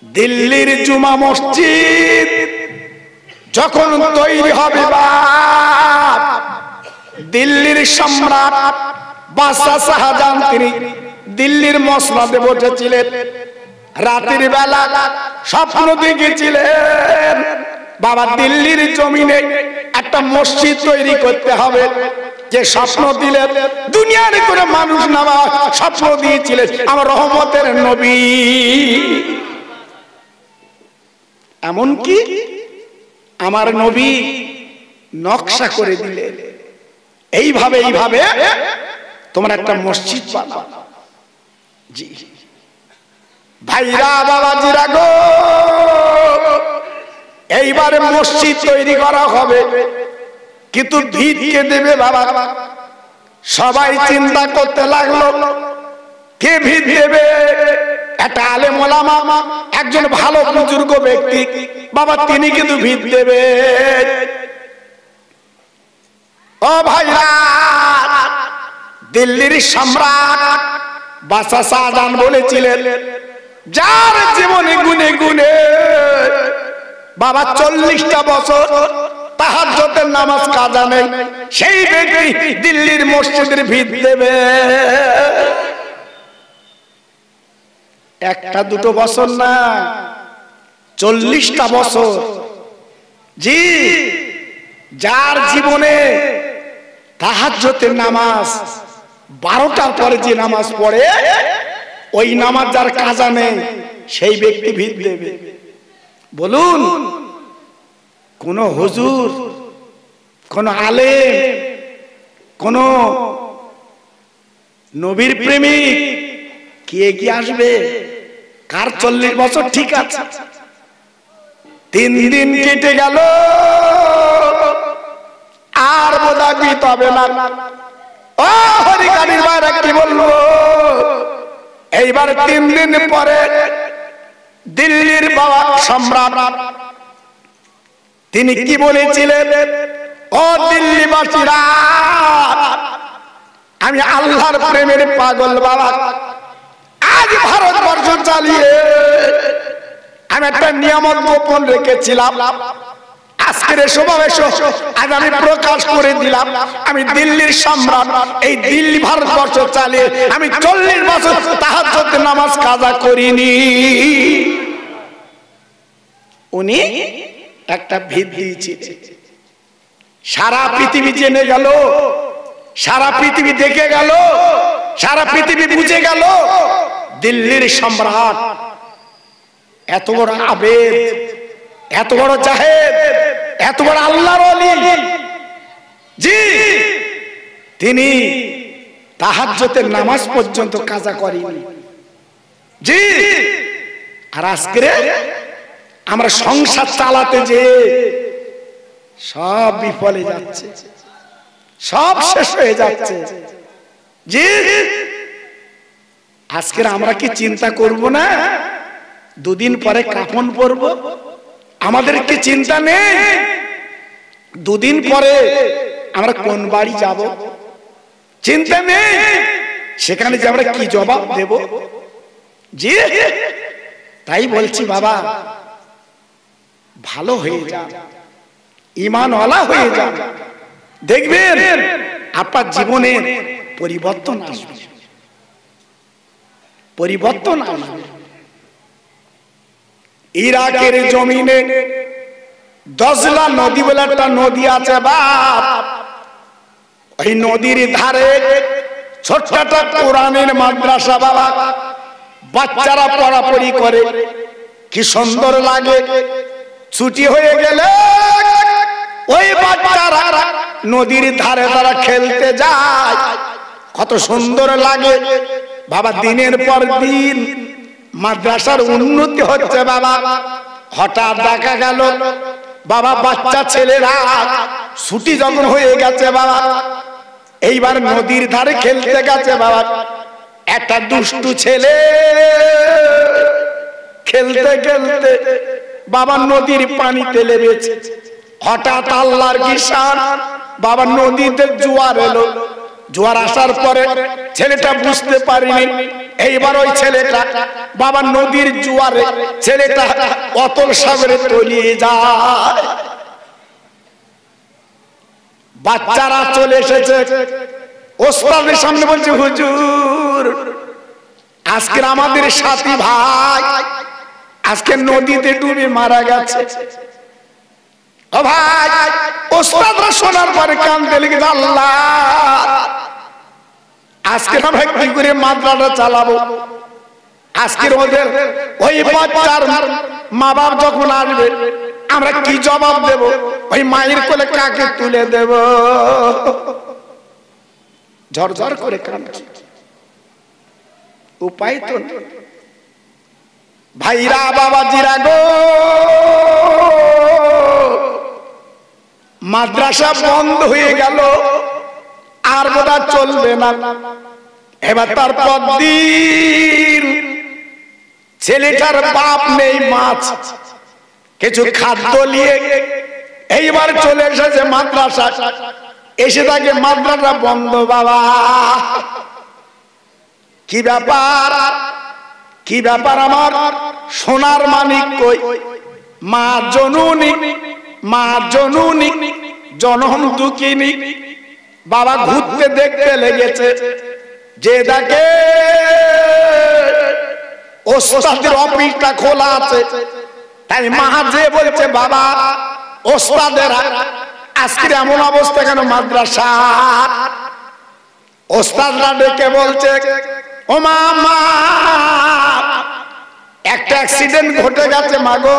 দিল্লির জুমা মসজিদ যখন তৈরি হবে বাপ, দিল্লির সম্রাট বাদশাহ শাহজাহান তিনি দিল্লির মসনদে বসেছিলেন। রাতের বেলা স্বপ্ন দেখেছিলেন বাবা দিল্লির জমিনে একটা মসজিদ তৈরি করতে হবে। যে স্বপ্ন দিলেন দুনিয়ার করে মানুষ নামা স্বপ্ন দিয়েছিলেন আমার রহমতের নবী। এমনকি আমার নবী নকশা করে দিলেন, এইভাবে এইভাবে তোমরা একটা মসজিদ বানাও। জি ভাইরা বাবাজিরা গো, এইবারে মসজিদ তৈরি করা হবে, কিন্তু ভিত কে দেবে বাবা? সবাই চিন্তা করতে লাগলো কে ভিত দেবে। একটা আলেম ওলামা, একজন ভালো বুজুর্গ ব্যক্তি বাবা, তিনি কিন্তু ভিত দেবে। ও ভাইরা, দিল্লির সম্রাট বাদশাহ শাহজাহান বলেছিলেন যার জীবনে গুনে গুনে বাবা 40টা বছর তাহাজ্জুদের নামাজ কাজা নেই, সেই ব্যক্তি দিল্লির মসজিদের ভিত দেবে। একটা দুটো বছর না, 40টা বছর। জি, যার জীবনে তাহাজ্জুদের নামাজ 12টার পরে যে নামাজ পড়ে, ওই নামাজ যার কাজা নেই সেই ব্যক্তি ভিত দেবে। বলুন, কোন হুজুর, কোন আলেম, কোন নবীর প্রেমিক কি এগিয়ে আসবে? কার 40 বছর ঠিক আছে? 3 দিন কেটে গেল, আর বোধহয় তবে না। ও হরিকানির বাইরে কি বলবো, এইবার 3 দিন পরে দিল্লির বাবা সম্রাট তিনি কি বলেছিলেন? ও দিল্লিবাসীরা, আমি আল্লাহর প্রেমের পাগল বাবা, আজ ভারতবর্ষ চালিয়ে আমি একটা নিয়ামত গোপন রেখেছিলাম, আজকের সমাবেশ আজ আমি প্রকাশ করে দিলাম। আমি দিল্লির সম্রাট, এই দিল্লি ভারতবর্ষ চালিয়ে আমি 40 বছর তাহাজ্জুদের নামাজ কাজা করিনি। উনি একটা ভিত দিয়েছে, সারা পৃথিবী জেনে গেল, সারা পৃথিবী দেখে গেল, সারা পৃথিবী বুঝে গেল দিল্লির সম্রাট এত বড় আবেদ, এত বড় জাহেদ, এত বড় আল্লাহর ওলি। জি, তিনি তাহাজ্জুদের নামাজ পর্যন্ত কাজা করেনি। জি, আর আজকে আমরা সংসার চালাতে যে সব বিফলে যাচ্ছে, সব শেষ হয়ে যাচ্ছে। জি, আজকে আমরা কি চিন্তা করব না 2 দিন পরে কাফন পরব? আমাদের কি চিন্তা নেই 2 দিন পরে আমরা কোন বাড়ি যাব? চিন্তা নেই সেখানে যে আমরা কি জবাব দেব? জি, তাই বলছি বাবা, ভালো হয়ে যান, ঈমানওয়ালা হয়ে যান, দেখবেন আপনার জীবনের পরিবর্তন আসবে, পরিবর্তন আসবে। ইরাকের জমিনে দজলা নদী বলে একটা নদী আছে বাপ, ওই নদীর ধারে ছোট্ট একটা কোরআনের মাদ্রাসা বাবা, বাচ্চারা পড়াপড়ি করে, কি সুন্দর লাগে। ছুটি হয়ে গেলে ওই বাচ্চারা নদীর ধারে তারা খেলতে যায়, কত সুন্দর লাগে বাবা। দিনের পর দিন মাদ্রাসার উন্নতি হচ্ছে বাবা। হঠাৎ দেখা গেল বাবা বাচ্চা ছেলেরা ছুটি যখন হয়ে গেছে বাবা, এইবার নদীর ধারে খেলতে গেছে বাবা। একটা দুষ্টু ছেলে খেলতে খেলতে বাবা নদীর পানিতে লেগেছে। হঠাৎ আল্লাহর কিসান বাবা নদীতে জোয়ার এলো। জোয়ার আসার পরে ছেলেটা বুঝতে পারেনি, এইবার ওই ছেলেটা বাবা নদীর জোয়ারে ছেলেটা অতল সাগরে তলিয়ে যায়। বাচ্চারা চলে এসেছে, ওস্তাদের সামনে বলছে, হুজুর আজকে আমাদের সাথী ভাই আজকে নদীতে ডুবে মারা গেছে। ও ভাই, ওস্তাদরা শোনার পরে কাঁদতে লেগেছে, আল্লাহ আজকে আমরা কি করে মাদ্রাসা চালাবো? আজকের ওদের ওই বাচ্চার মা বাপ যখন আসবে আমরা কি জবাব দেব? ওই মায়ের কোলে কাকে তুলে দেব? ঝরঝর করে কাঁদছে, উপায় তো নেই। ভাইরা বাবাজিরা গো, মাদ্রাসা বন্ধ হয়ে গেল, আর বোধ চলবে না। এবার তারপর দিন ছেলেটার বাপ নেই, মাছ কিছু খাদ্য নিয়ে এইবার চলে এসেছে মাদ্রাসা। এসে থাকে মাদ্রাসা বন্ধ। বাবা কি ব্যাপার, কি ব্যাপার? আমার সোনার মানিক কই? মা জননী, মা জননী জনম দুঃখিনী। বাবা ঘুরতে দেখতে লেগেছে, যে দেখে ওস্তাদের অফিসটা খোলা আছে। তাই মা যে বলছে, বাবা ওস্তাদেরা আজকের এমন অবস্থা কেন মাদ্রাসা? ওস্তাদরা ডেকে বলছে, ও মা একটা অ্যাক্সিডেন্ট ঘটে গেছে মাগো,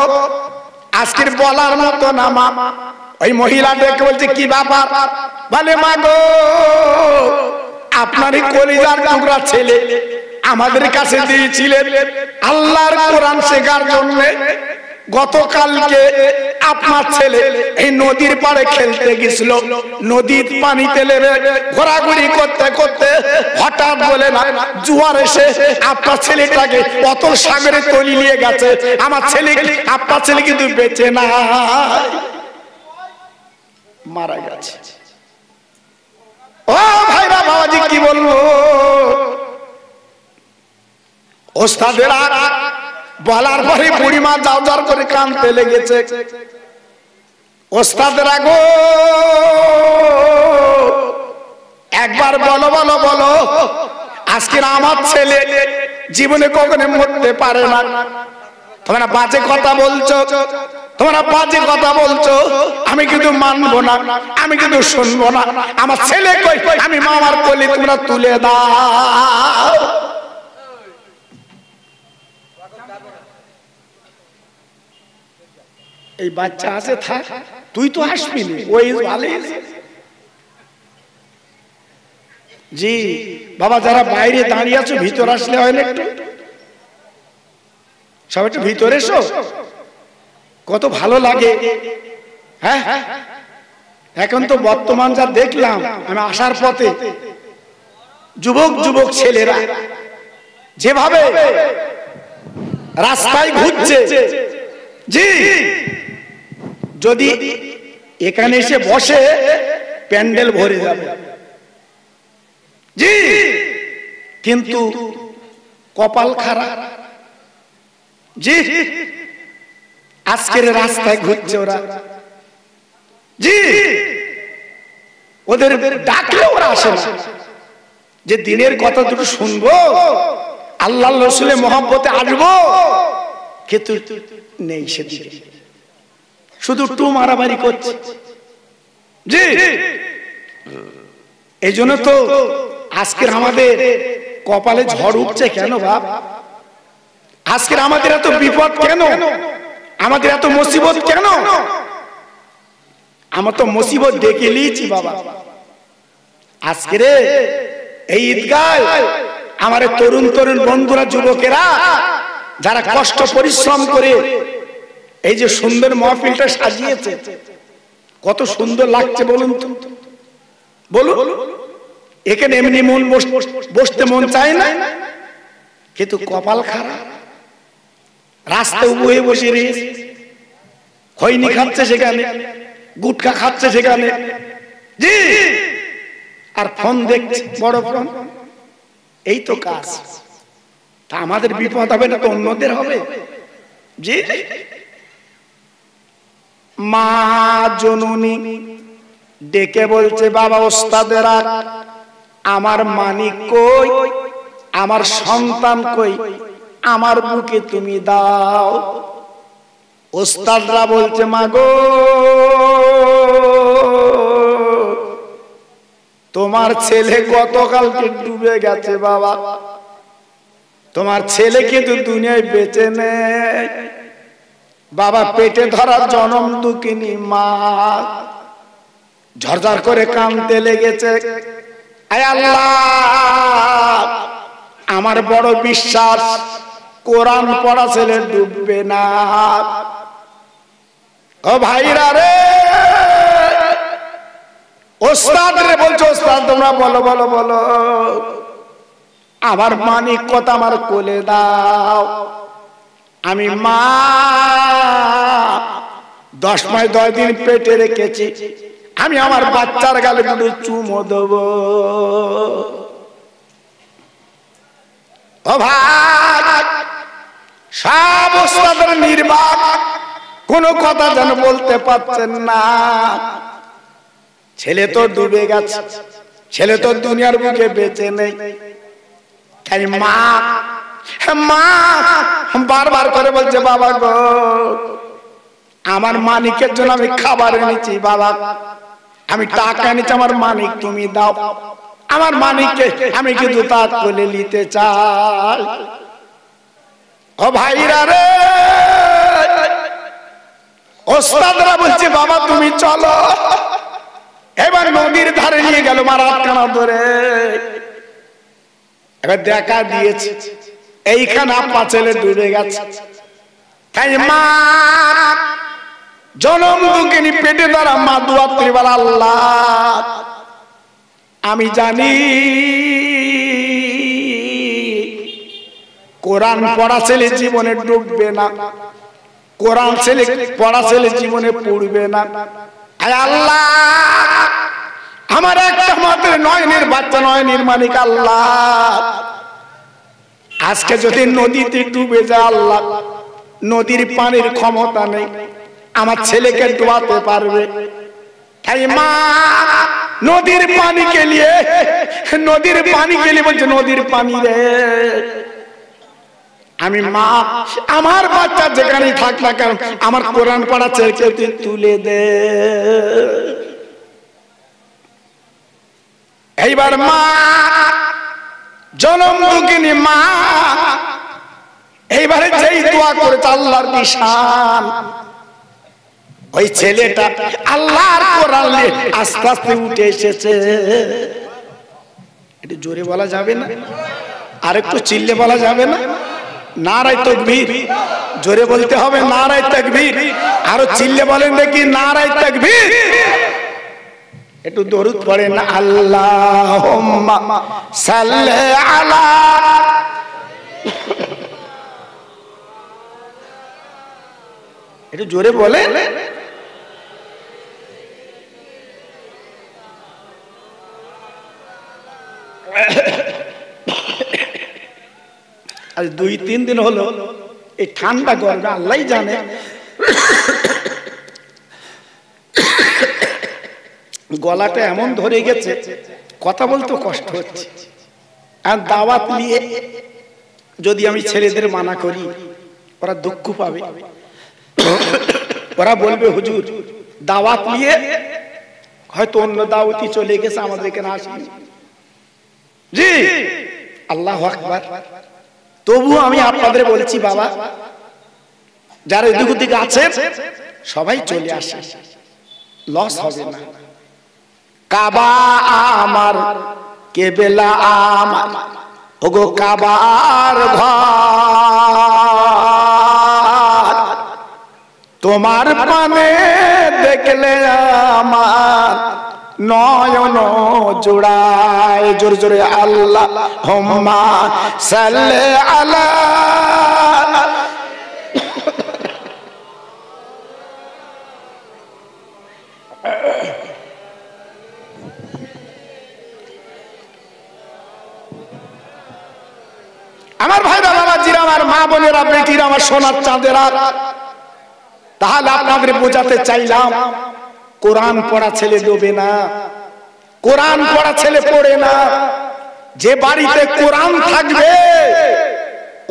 আজকের বলার মতো না। মা ওই মহিলা ডেকে বলছে, কি ব্যাপার? বলে মাগো আপনারই কলিজার টুকরা ছেলে আমাদের কাছে দিয়েছিলেন আল্লাহর কোরআন শেখার জন্য। গতকালকে আপনার ছেলে এই নদীর পাড়ে খেলতে গেছিল, নদীর পানিতে নেমে ঘোরাঘুরি করতে করতে হঠাৎ বলে না জোয়ার এসে আপনার ছেলেটাকে অতল সাগরে তলিয়ে গেছে। আমার ছেলে, আপনার ছেলে কিন্তু বেঁচে না, মারা গেছে। ও ভাইরা বাবাজি কি বলবো, ওস্তাদের বলার পরে বুড়িমা যাও যাও করে কাঁদতে লেগেছে। ওস্তাদরা গো একবার বলো বলো বলো, আজকের আমার ছেলে জীবনে কখনো মরতে পারে না। তোমরা বাজে কথা বলছো, তোমরা বাজে কথা বলছো, আমি কিন্তু মানবো না, আমি কিন্তু শুনবো না। আমার ছেলে কই? আমি মামার কোলে, তোমরা তুলে দাও। এই বাচ্চা আছে, থাক, তুই তো আসবি না, ওই ভালো। জি বাবা, যারা বাইরে দাঁড়িয়ে আছো ভিতর আসলে হয় না একটু? সব একটু ভিতরে এসো, কত ভালো লাগে। হ্যাঁ এখন তো বর্তমান যা দেখলাম আমি আসার পথে, যুবক যুবক ছেলেরা যেভাবে রাস্তায় ঘুরছে, জি যদি এখানে এসে বসে প্যান্ডেল ভরে যাবে। জি কিন্তু কপাল খারাপ, জি আজকের রাস্তায় ঘুরছে ওরা। জি ওদের ডাকলে ওরা আসে না, যে দিনের কথা দুটো শুনবো, আল্লাহ রসুলের মহব্বতে আসবো, কিন্তু নেই সেদিকে, শুধু টু মারামারি করছে। জি এই জন্য তো আজকের আমাদের কপালে ঝড় উঠছে কেন বাপ? আজকের আমাদের এত বিপদ কেন? আমাদের এত মুসিবত কেন? আমরা তো মুসিবত ডেকে নিয়েছি বাবা। আজকের এই ঈদগায় আমার তরুণ তরুণ বন্ধুরা, যুবকেরা যারা কষ্ট পরিশ্রম করে এই যে সুন্দর মাহফিলটা সাজিয়েছে, কত সুন্দর লাগছে বলুন তো, বলুন। এখানে এমনি মন বসতে মন চায় না, কিন্তু কপাল খারাপ। রাস্তায় উবু হয়ে বসে রয়েছে, খৈনি খাচ্ছে সেখানে, গুটখা খাচ্ছে সেখানে, জি আর ফোন দেখছে, বড় ফোন। এই তো কাজ। তা আমাদের বিপদ হবে না তো অন্যদের হবে। জি, মা জননী ডেকে বলছে, বাবা ওস্তাদেরা, আমার মানিক কই, আমার সন্তান কই, আমার বুকে তুমি দাও। ওস্তাদরা বলছে, মা গো, তোমার ছেলে গতকালকে ডুবে গেছে বাবা, তোমার ছেলে কিন্তু দুনিয়ায় বেঁচে নেই। বাবা পেটে ধরা জনম দুঃখিনী মা ঝরঝর করে কাঁদতে লেগেছে। আয় আল্লাহ, আমার বড় বিশ্বাস কোরআন পড়া ছেলে ডুববে না। ও ভাইরা রে, ওস্তাদ রে বলছো, ওস্তাদ তোমরা বলো বলো বলো, আমার মানিক কথা আমার কোলে দাও। আমি মা 10 মাস 10 দিন পেটে রেখেছি, আমি আমার বাচ্চার গালে দুটো চুমো দেব। ও ভাই, সব ওস্তাদের নির্বাক, কোনো কথা যেন বলতে পারছেন না। ছেলে তো ডুবে গেছে, ছেলে তো দুনিয়ার বুকে বেঁচে নেই। তাই মা মা বারবার করে বলছে, বাবা গো, আমার মানিকের জন্য আমি খাবার এনেছি বাবা, আমি টাকা এনেছি, আমার মানিক তুমি দাও। আমার মানিককে আমি কিন্তু তার কোলে নিতে চাই। ও ভাইরা রে, ওস্তাদরা বলছে, বাবা তুমি চলো। এবার নদীর ধারে নিয়ে গেল মারাতখানা ধরে। এবার দেখা দিয়েছে এইখানে আপা ছেলে ডুবে গেছে। তাই মা জনম দুঃখিনী পেটে ধরা মা দুয়াত্রী বলা, আল্লাহ আমি জানি কোরআন পড়া ছেলে জীবনে ডুববে না, কোরআন ছেলে পড়া ছেলে জীবনে পড়বে না। আয় আল্লাহ, আমার একটা মাত্র নয়নের বাচ্চা, নয়নের মালিক আল্লাহ, আজকে যদি নদীতে ডুবে যায় আল্লাহ, নদীর পানির ক্ষমতা নেই, আমার ছেলেকে ডুবাতে পারবে। তাই মা নদীর পানিকে নিয়ে, নদীর পানিকে নিয়ে বলছে, নদীর পানি রে, আমি মা আমার বাচ্চা যেখানে থাক না কেন, আমার কোরআন পড়া ছেলেকে তুই তুলে দে। এইবার মা জনম দুঃখিনী মা এইবারে যেই দোয়া করেছে আল্লাহর নিশান, ওই ছেলেটা আল্লাহর কোরআন নিয়ে আস্তে আস্তে উঠে এসেছে। একটু জোরে বলা যাবে না? আর একটু চিল্লে বলা যাবে না? নারায়ে তাকবীর, জোরে বলতে হবে নারায়ে তাকবীর। আরো চিল্লে বলেন দেখি নারায়ে তাকবীর। একটু দরুদ পড়েন, আল্লাহুম্মা সাল্লি আলা। একটু জোরে বলেন। আজ 2-3 দিন হলো এই ঠান্ডা গরমে আল্লাহই জানে গলাটা এমন ধরে গেছে, কথা বলতে কষ্ট হচ্ছে। আর দাওয়াত নিয়ে যদি আমি ছেলেদের মানা করি, ওরা দুঃখ পাবে, ওরা বলবে হুজুর দাওয়াত নিয়ে হয়তো অন্য দাওয়াতি চলে গেছে, আমাদের এখানে আসেনি। জি আল্লাহু আকবার। তবুও আমি আপনাদের বলছি বাবা, যারা এদিক ওদিকে আছে সবাই চলে আসে, লস হবে না। কাবা আমার, কেবেলা আমার, ওগো কাবার ঘর, তোমার পানে দেখলে আমার নয়ন জোড়ায়। জোরে জোরে আল্লাহুম্মা সাল্লি আলা। আমার ভাইরা বোনেরা, বেটিরা, আমার সোনার চাঁদেরা, তাহলে আপনাদের বোঝাতে চাইলাম, কোরআন পড়া ছেলে ডোবে না, কোরআন পড়া ছেলে পড়ে না। যে বাড়িতে কোরআন থাকবে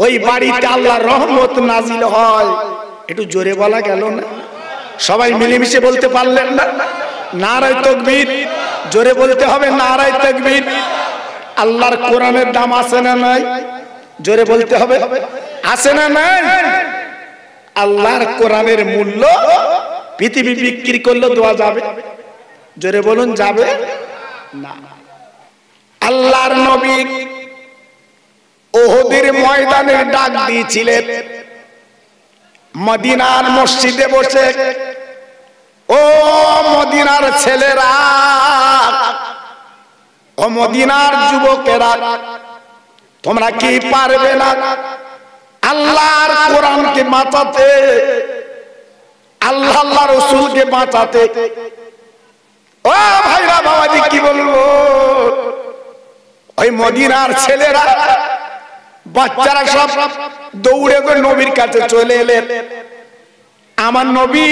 ওই বাড়িতে আল্লাহর রহমত নাজিল হয়। একটু জোরে বলা গেল না? সবাই মিলেমিশে বলতে পারলেন না? নারায়ে তাকবীর, জোরে বলতে হবে নারায়ে তাকবীর। আল্লাহর কোরআনের দাম আছে না নাই? জোরে বলতে হবে, আছে না নাই? আল্লাহর কোরআনের মূল্য পৃথিবী বিক্রি করলে দেওয়া যাবে? জোরে বলুন, যাবে না। আল্লাহর নবী উহুদের ময়দানে ডাক দিয়েছিলেন, মদিনার মসজিদে বসে, ও মদিনার ছেলেরা, ও মদিনার যুবকেরা, তোমরা কি পারবে না আল্লাহর কোরআনকে বাঁচাতে, আল্লাহ রাসূলকে বাঁচাতে? ও ভাইরা বাবাজি, কি বলবো, ওই মদিনার ছেলেরা, বাচ্চারা সব দৌড়ে করে নবীর কাছে চলে এলেন। আমার নবী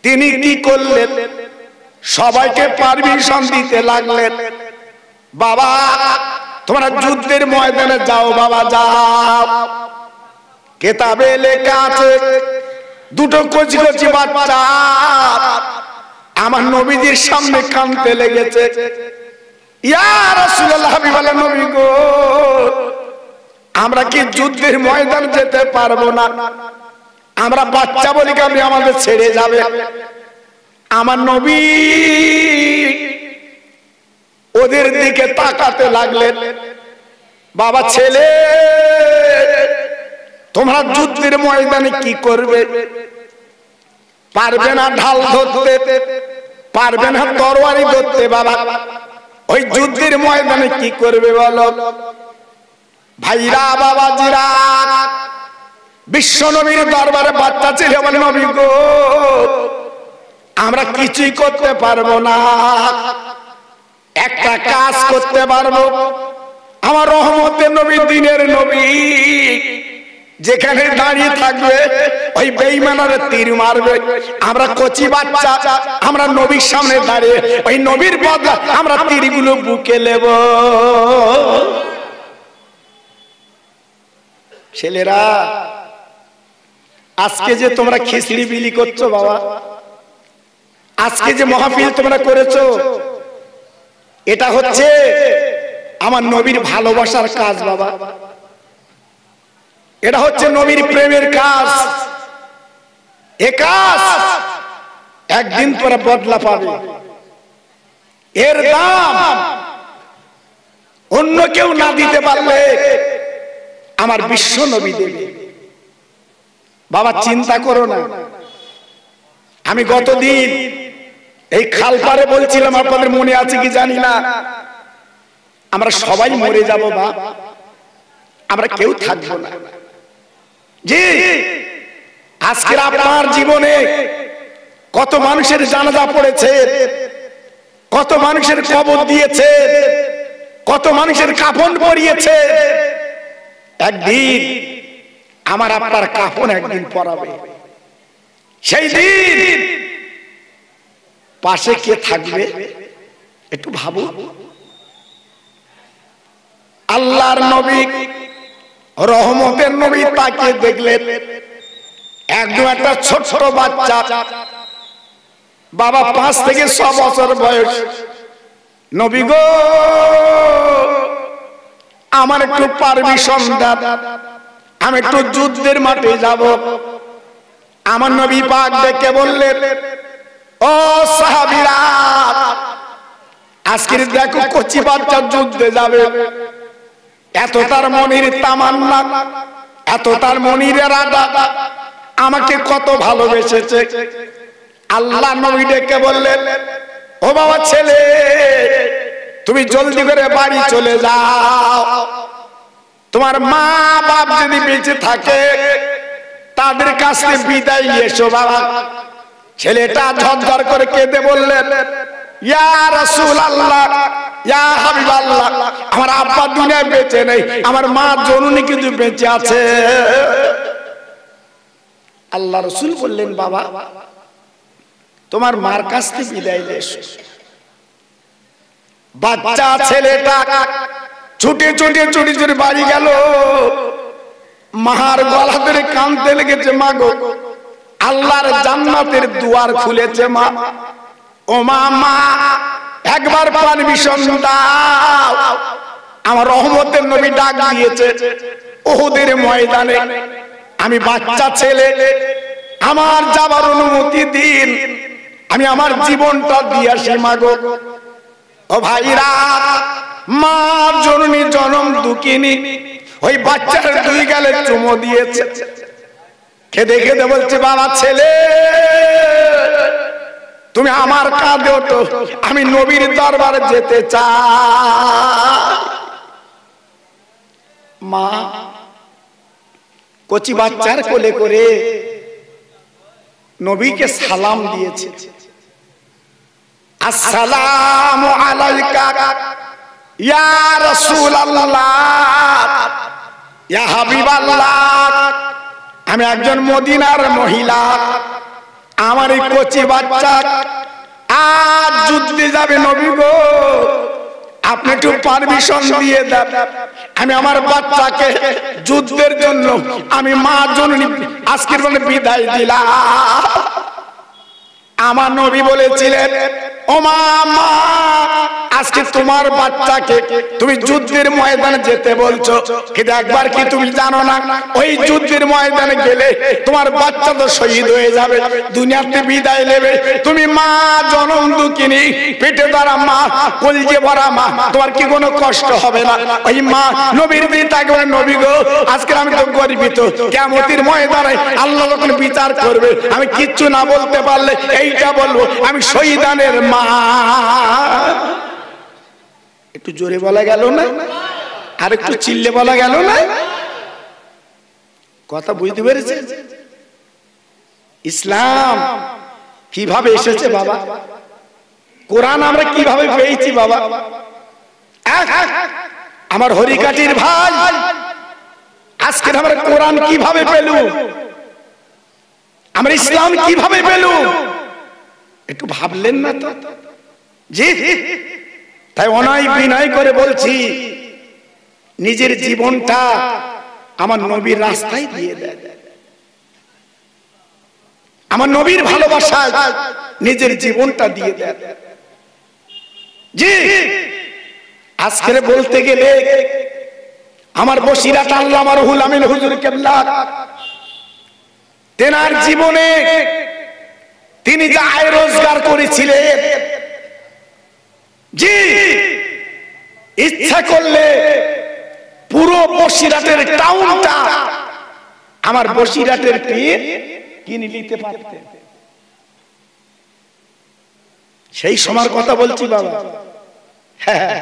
তিনি কি করলেন? সবাইকে পারমিশন দিতে লাগলেন, বাবা তোমরা যুদ্ধের ময়দানে যাও, বাবা যাও। কিতাবে লেখা আছে, দুটো কচি কচি বাচ্চা আমার নবীজির সামনে কাঁদতে লেগেছে, ইয়া রাসূলুল্লাহ, হাবিবাল্লাহ নবী গো, আমরা কি যুদ্ধের ময়দান যেতে পারবো না? আমরা বাচ্চা বলি কি আপনি আমাদের ছেড়ে যাবে? আমার নবী ওদের দিকে তাকাতে লাগলেন, বাবা ছেলে তোমরা যুদ্ধের ময়দানে কি করবে? পারবে না ঢাল ধরতে, পারবে না তরবারি ধরতে, বাবা ওই যুদ্ধের ময়দানে কি করবে বলো? ভাইরা বাবাজিরা, বিশ্ব নবীর দরবারে বাচ্চা ছেলে বলে, নবী গো আমরা কিছুই করতে পারবো না, একটা কাজ করতে পারবো, আমার রহমতের নবী, দিনের নবী যেখানে দাঁড়িয়ে থাকবে ওই বেঈমানরা তীর মারবে, আমরা কচি বাচ্চা, আমরা নবীর সামনে দাঁড়িয়ে ওই নবীর বদলা আমরা তীরগুলো বুকে নেব। ছেলেরা, আজকে যে তোমরা খিচড়ি বিলি করছো বাবা, আজকে যে মাহফিল তোমরা করেছো, এটা হচ্ছে আমার নবীর ভালোবাসার কাজ বাবা, এটা হচ্ছে নবীর প্রেমের কাজ। এ কাজ একদিন তোরা বদলা পাবে, এর দাম অন্য কেউ না দিতে পারলে আমার বিশ্ব নবী দেবে। বাবা চিন্তা করো না, আমি গতদিন এই খালপাড়ে বলছিলাম, আপনাদের মনে আছে কি জানি না, আমরা সবাই মরে যাব বাপ, আমরা কেউ থাকবো না। জি, আজকের আপনার জীবনে কত মানুষের জানাজা পড়েছে, কত মানুষের কবর দিয়েছে, কত মানুষের কাফন পরিয়েছে, একদিন আমার আপনার কাফন একদিন পরাবে। সেই দিন পাশে কে থাকবে একটু ভাবো। আল্লাহর নবী, রহমতের নবী তাকিয়ে দেখলেন, একদম একটা ছোট্ট বাচ্চা, বাবা 5 থেকে 6 বছর বয়স। নবী গো আমার একটু পারমিশন দাও, আমি একটু যুদ্ধের মাঠে যাব। আমার নবী পাক ডেকে বললেন, ও সাহাবীরা, আজকে দেখো কচি বাচ্চা যুদ্ধে যাবে, এত তার মনির তামান্না, এত তার মনির ইরাদা, আমাকে কত ভালোবেসেছে। আল্লাহ নবী ডেকে বললেন, ও বাবা ছেলে, তুমি জলদি করে বাড়ি চলে যাও, তোমার মা বাপ যদি বেঁচে থাকে তাদের কাছে বিদায় এসো বাবা। ছেলেটা ঝরঝর করে কেঁদে বললেন, ইয়া রাসূলুল্লাহ, ইয়া হাবিবাল্লাহ, আমার আব্বা দুনিয়ায় বেঁচে নেই, আমার মা জননী কিন্তু বেঁচে আছে। আল্লাহ রাসূল বললেন, বাবা তোমার মার কাছ থেকে বিদায় নিয়ে এসো। বাচ্চা ছেলেটা ছুটে ছুটে ছুটে ছুটে বাড়ি গেল। মার গলা ধরে কাঁদতে লেগেছে, মা গো আল্লাহর জান্নাতের দুয়ার খুলেছে মা। ও মা, মা একবার পারমিশন দাও, আমার রহমতের নবী ডাক দিয়েছে উহুদের ময়দানে, আমি বাচ্চা ছেলে, আমার যাবার অনুমতি দিন, আমি আমার জীবনটা দিয়ে আসি মা গো। ও ভাইরা, মা জননী জনম দুঃখিনী ওই বাচ্চার দুই গালে চুমো দিয়েছে, খেদে খেদে বলছে, বাবা ছেলে তুমি আমার কাঁধে ওঠো, আমি নবীর দরবারে যেতে চাই। মা কচি বাচ্চার কোলে করে নবীকে সালাম দিয়েছে, আসসালামু আলাইকা ইয়া রাসূলুল্লাহ, ইয়া হাবিবাল্লাহ, আমি একজন মদিনার মহিলা, আমার এই কচি বাচ্চা আজ যুদ্ধে যাবে নবী গো, আপনি একটু পারমিশন দিয়ে দেন, আমি আমার বাচ্চাকে যুদ্ধের জন্য আমি মা জননী আজকের বলে বিদায় দিলাম। আমার নবী বলেছিলেন, ও মা, মা আজকে তোমার বাচ্চাকে তুমি যুদ্ধের ময়দানে যেতে বলছো, কিন্তু একবার কি তুমি জানো না ওই যুদ্ধের ময়দানে গেলে তোমার বাচ্চা তো শহীদ হয়ে যাবে, দুনিয়াতে বিদায় নেবে, তুমি মা জনম দুঃখিনী, পেটে ধরা মা, কলিজে ভরা মা, তোমার কি কোনো কষ্ট হবে না? ওই মা নবীর দিন তাকে বলে, নবী গো আজকে আমি তো গর্বিত, কিয়ামতের ময়দানে আল্লাহ যখন বিচার করবে আমি কিচ্ছু না বলতে পারলে এইটা বলবো, আমি শহীদানের মা। একটু জোরে বলা গেল না? আর একটু চিল্লে বলা গেল না? কথা বুঝতে পেরেছে? ইসলাম কিভাবে এসেছে বাবা, কোরআন আমরা কিভাবে পেয়েছি বাবা? আমার হরিকাটির ভাই, আজকে আমরা কোরআন কিভাবে পেলুম, আমরা ইসলাম কিভাবে পেলুম, একটু ভাবলেন না তো? জি, তাই অনয় বিনয় করে বলছি, নিজের জীবনটা আমার নবীর রাস্তায় দিয়ে দেন, আমার নবীর ভালোবাসায় নিজের জীবনটা দিয়ে দেন। জি, আজকে বলতে গেলে আমার বসিরাট আল্লামা রুহুল আমিন হুজুর কেবলা, তেনার জীবনে তিনি যা আয় রোজগার করেছিলেন, জি ইচ্ছা করলে পুরো বসিরাটের টাউনটা আমার বসিরাটের পীর কিনে নিতে পারতেন। সেই সময়ের কথা বলছি বাবা। হ্যাঁ,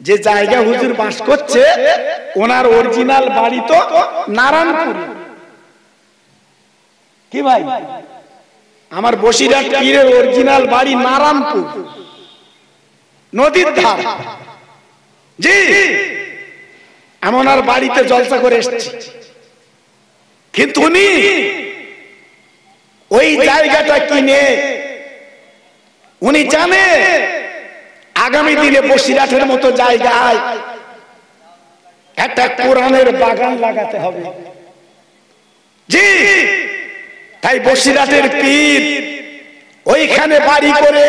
যে জায়গা হুজুর বাস করছে ওনার অরিজিনাল বাড়ি তো নারায়ণপুর। কি ভাই, আমার বসিরহাট পীরের অরিজিনাল বাড়ি নারায়ণপুর, নদীর ধার। জি, আমি ওনার বাড়িতে জলসা করে এসেছি, কিন্তু উনি ওই জায়গাটা কিনে উনি জানে আগামী দিনে বসিরহাটের মতো জায়গায় একটা কোরআনের বাগান লাগাতে হবে। জি, তাই বসিরহাটের পীর ওইখানে বাড়ি করে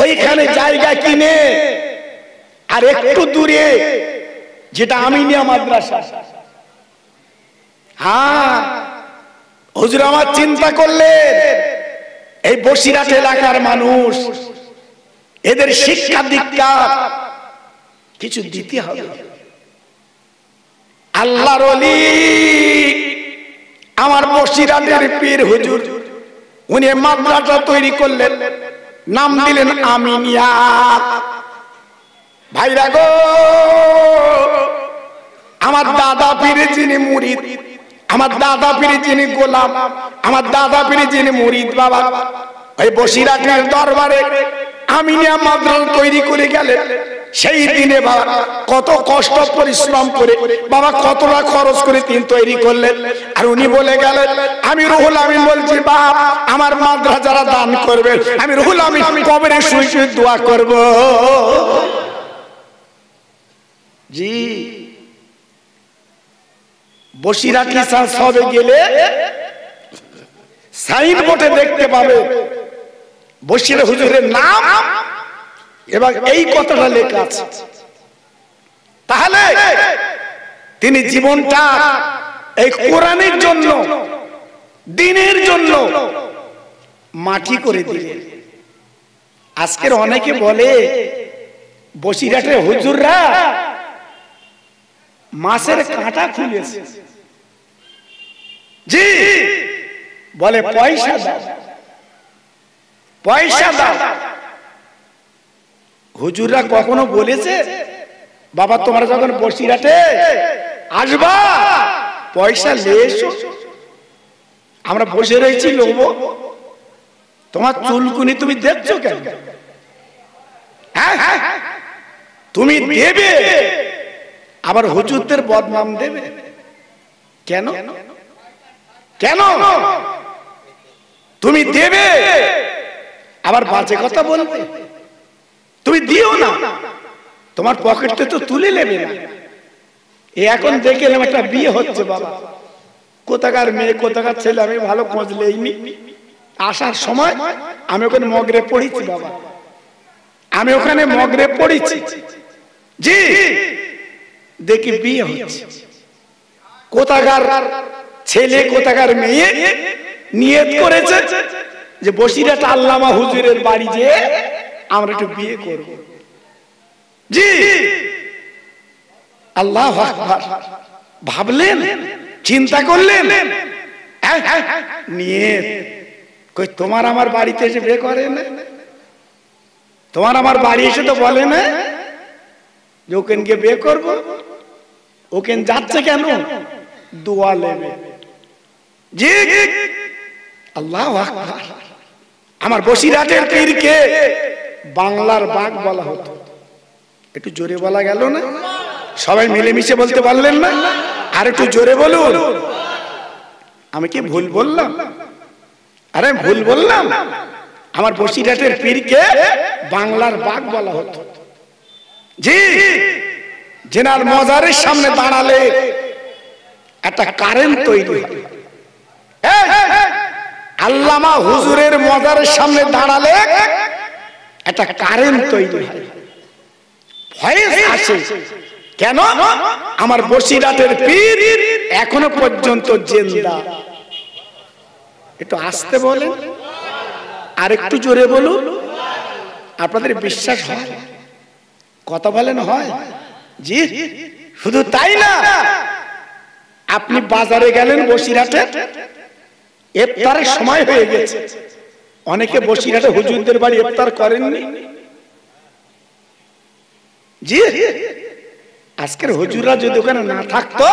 ওইখানে জায়গা কিনে, আর একটু দূরে যেটা আমিনিয়া মাদ্রাসা, হ্যাঁ হুজুর আমার চিন্তা করলেন এই বসিরহাট এলাকার মানুষ, এদের শিক্ষা দীক্ষা কিছু দিতে হবে। আল্লাহর ওলি আমার বসিরহাটের পীর হুজুর, উনি মাদ্রাসা তৈরি করলেন, নাম দিলেন আমিনিয়া। ভাইরা গো, আমার দাদা পীরে যিনি মুরিদ, আমার দাদা পীরে যিনি গোলাম, আমার দাদা পীরে যিনি মুরিদ বাবা, ওই বসিরহাটের দরবারে আমিনিয়া মাদ্রাসা তৈরি করে গেলেন। সেই দিনে বাবা কত কষ্ট পরিশ্রম করে বাবা কতটা খরচ করে তিন তৈরি করলেন। আর উনি বলে গেলেন, আমি রুহুল আমিন বলছি বাপ, আমার মাদ্রাসা যারা দান করবে আমি রুহুল আমিন কবরে শুয়ে শুয়ে দোয়া করব। জি, বসিরহাট সবে গেলে সাইনবোর্ডে দেখতে পাবে বসির হুজুরের নাম এবং এই কথাটা লেখা আছে। তাহলে তিনি জীবনটা এই কোরআনের জন্য, দ্বীনের জন্য মাটি করে দিলেন। আজকের অনেকে বলে বসিরহাটের হুজুররা মাছের কাঁটা খুলেছে। জি, বলে পয়সা দাও, পয়সা দাও। হুজুররা কখনো বলেছে বাবা তোমরা যখন বসিরহাটে আসবা পয়সা নিয়ে এসো, আমরা বসে রয়েছি লোব? তোমার চুলকুনি তুমি দেখছো কেন? হ্যাঁ, তুমি দেবে আবার হুজুরদের বদনাম দেবে কেন? কেন তুমি দেবে আবার বাজে কথা বলবে? তুমি দিও না, তোমার পকেটে তো তুলে নেবে না। এখন দেখলাম একটা বিয়ে হচ্ছে বাবা, কোথাকার মেয়ে কোথাকার ছেলে আমি ভালো খোঁজ লইনি। আসার সময় আমি ওখানে মগরে পড়েছি বাবা, আমি ওখানে মগরে পড়েছি। জি, দেখি বিয়ে হচ্ছে, কোথাকার ছেলে কোথাকার মেয়ে নিয়ত করেছে যে বসিরহাট আল্লামা হুজুরের বাড়ি যে আমরা একটু বিয়ে করব। জি, আল্লাহু আকবার। ভাবলেন, চিন্তা করলেন, নিয়ত কই তোমার আমার বাড়িতে এসে বিয়ে করে না? তোমার আমার বাড়ি এসে তো বলে না যে ওখানকে বিয়ে করবো। ওখানে যাচ্ছে কেন? দোয়া নেবে। জি, আল্লাহু আকবার। আমার বসিরহাটের পীরকে বাংলার বাঘ বলা হতো। একটু জোরে বলা গেল না? সবাই মিলেমিশে বলতে পারলেন না? আর একটু জোরে বলুন। আমি কি ভুল বললাম? আরে ভুল বললাম? আমার বসিরহাটের পীরকে বাংলার বাঘ বলা হতো। জি, জেনার মজারের সামনে দাঁড়ালে একটা কারেন্ট তৈরি হয়। আল্লামা হুজুরের মজারের সামনে দাঁড়ালে একটা কারেন্ট তৈরি হয়, ভয়েস আসে। কেন? আমার বসিরহাটের পীর এখনো পর্যন্ত জিন্দা। একটু আসতে বলেন, আর একটু জোরে বলুন। আপনাদের বিশ্বাস হয়? কথা বলেন হয়? জি, শুধু তাই না, আপনি বাজারে গেলেন বসিরহাটে, ইফতারের সময় হয়ে গেছে। অনেকে বসিরহাটে হুজুরদের বাড়ি ইফতার করেননি। জি, আজকের হুজুররা যদি ওখানে না থাকতো,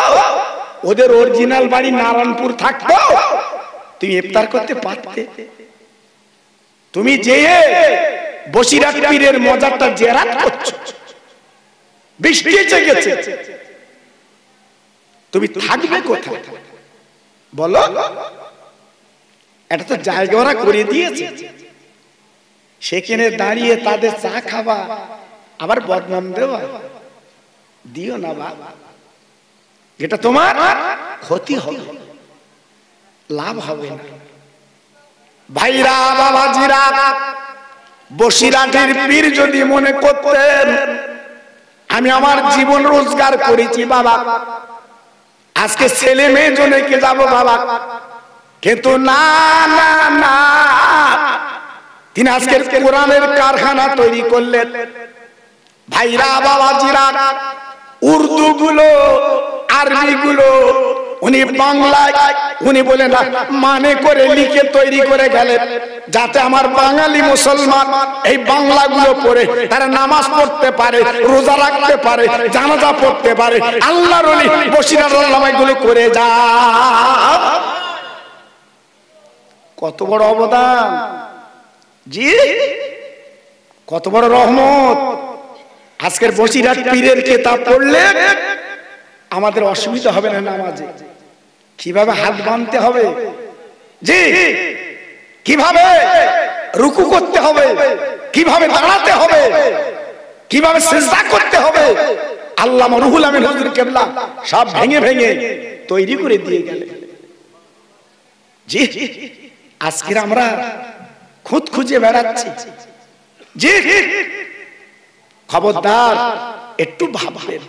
ওদের অরিজিনাল বাড়ি নারায়ণপুর থাকতো, তুমি ইফতার করতে পারতে। তুমি যে বসিরহাট পীরের মজারটা জেরাত করছো, বৃষ্টি এসে গেছে, তুমি থাকবে কোথায় বলো? এটা তো জায়গা ওরা করে দিয়েছে, সেখানে দাঁড়িয়ে তাদের চা খাবা আবার বদনাম দেওয়া, দিও না বাবা। এটা তোমার ক্ষতি হবে, লাভ হবে না। ভাইরা বাবাজিরা, বসিরহাটের পীর যদি মনে করতেন আমি আমার জীবন রোজগার করেছি বাবা, আজকে ছেলে মেয়ে জনেকে যাব বাবা, কিন্তু না না না, তিনি আজকের কোরআনের কারখানা তৈরি করলেন। ভাইরা বাবাজিরা, উর্দু গুলো আরবি গুলো উনি বাংলায় উনি বলেন মানে করে লিখে তৈরি করে গেলেন, যাতে আমার বাঙালি মুসলমান এই বাংলাগুলো পড়ে তারা নামাজ পড়তে পারে, রোজা রাখতে পারে, জানাজা পড়তে পারে, আল্লাহর ওলি বসিরহাট আল্লামাগুলো করে যা। কত বড় অবদান! জি, কত বড় রহমত। আজকের বসিরহাট পীরের কিতাব পড়লে আমাদের অসুবিধা হবে না নামাজে। কিভাবে হাত বাঁধতে হবে, জি কিভাবে রুকু করতে হবে, কিভাবে দাঁড়াতে হবে, কিভাবে সিজদা করতে হবে, আল্লামা রুহুল আমিন হুজুর কেবলা সব ভেঙে ভেঙে তৈরি করে দিয়ে গেলেন। জি আজকে আমরা খুঁত খুঁজে বেড়াচ্ছি। জি খবরদার একটু ভাববেন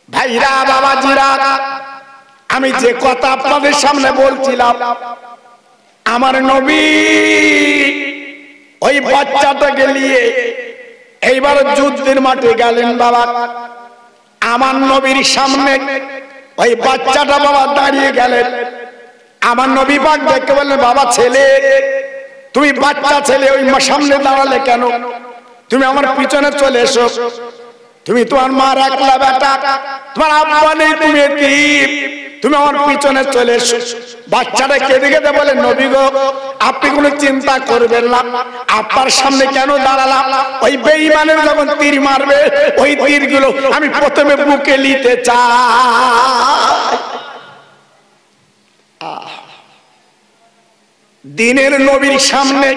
ভাইরা বাবাজিরা। আমি যে কথা আপনাদের সামনে বলছিলাম, আমার নবী ওই বাচ্চাটাকে নিয়ে এইবার যুদ্ধের মাঠে গেলেন বাবা। আমার নবীর সামনে ওই বাচ্চাটা বাবা দাঁড়িয়ে গেলেন। আমার নবী পাক দেখে বললেন, বাবা ছেলে, তুমি বাচ্চা ছেলে ওই সামনে দাঁড়ালে কেন? তুমি আমার পিছনে চলে এসো। তুমি তোমার মার একলা বেটা, তোমার আব্বা নেই, তুমি এতিম, তুমি আমার পিছনে চলে এসো। বাচ্চাটা কেঁদে কেঁদে বলে, নবী গো আপনি কোনো চিন্তা করবেন না, আপনার সামনে কেন দাঁড়ালাম? ওই বেঈমানের যখন তীর মারবে ওই তীরগুলো আমি প্রথমে বুকে নিতে চাই। দিনের নবীর সামনে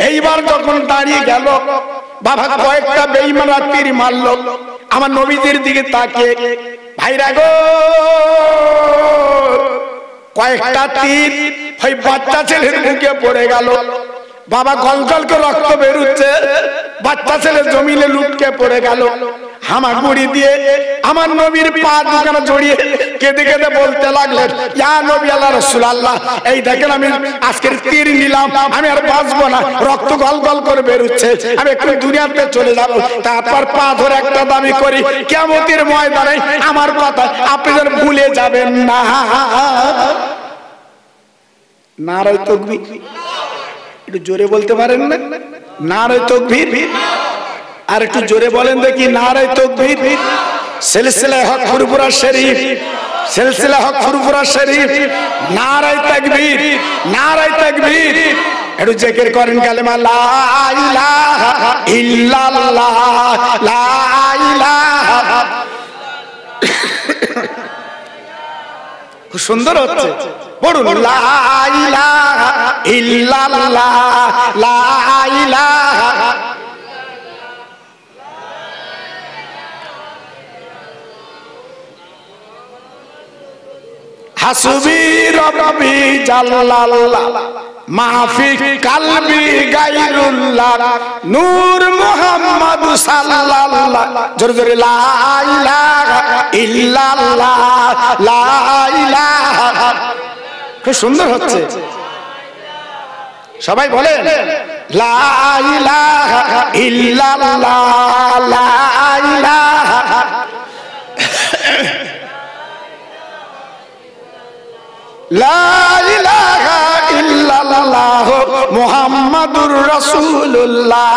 এইবার যখন দাঁড়িয়ে গেল বাবা, কয়েকটা বেঈমানরা তীর মারলো আমার নবীদের দিকে তাকিয়ে। ভাইরা গো কয়েকটা তীর ওই বাচ্চা ছেলের মুখে পড়ে গেল। বাবা গলগল করে রক্ত বেরোচ্ছে, বাচ্চা ছেলে জমিনে লুটকে পড়ে গেল। হামাগুড়ি দিয়ে আমার নবীর পা দুখানা জড়িয়ে কেঁদে কেঁদে বলতে লাগলেন, ইয়া নবী আল্লাহ রাসূলুল্লাহ, এই দেখেন আমি আজকের তীর নিলাম, আমি আর বাঁচবো না, রক্ত গলগল করে বেরোচ্ছে, আমি একটু দুনিয়াতে চলে যাব। তারপর পা ধরে একটা দাবি করি, কিয়ামতের ময়দানে আমার কথা আপনি যেন ভুলে যাবেন না। নারে তাকবীর, একটু জোরে বলতে পারেন না? নারে তাকবীর, আর একটু জোরে বলেন দেখি, নারে তাকবীর। সিলসিলা হক ফুরফুরা শরীফ, সিলসিলা হক ফুরফুরা শরীফ, নারে তাকবীর, নারে তাকবীর। একটু জিকির করেন কালেমা লা ইলাহা ইল্লাল্লাহ, লা ইলাহা। খুব সুন্দর হচ্ছে, বলুন লা ইলাহা ইল্লাল্লাহ, লা ইলাহা। হাসবি রব্বি জাল্লাল্লাহ মাফি কালবি গায়রুল্লাহ, নূর মুহাম্মদ সাল্লাল্লাহ। জোরে জোরে লা ইলাহা ইল্লাল্লাহ, লা ইলাহা। খুব সুন্দর হচ্ছে, সবাই বলেন লা ইলাহা ইল্লাল্লাহ, লা ইলাহা। লা ইলাহা ইল্লাল্লাহ মুহাম্মাদুর রাসূলুল্লাহ,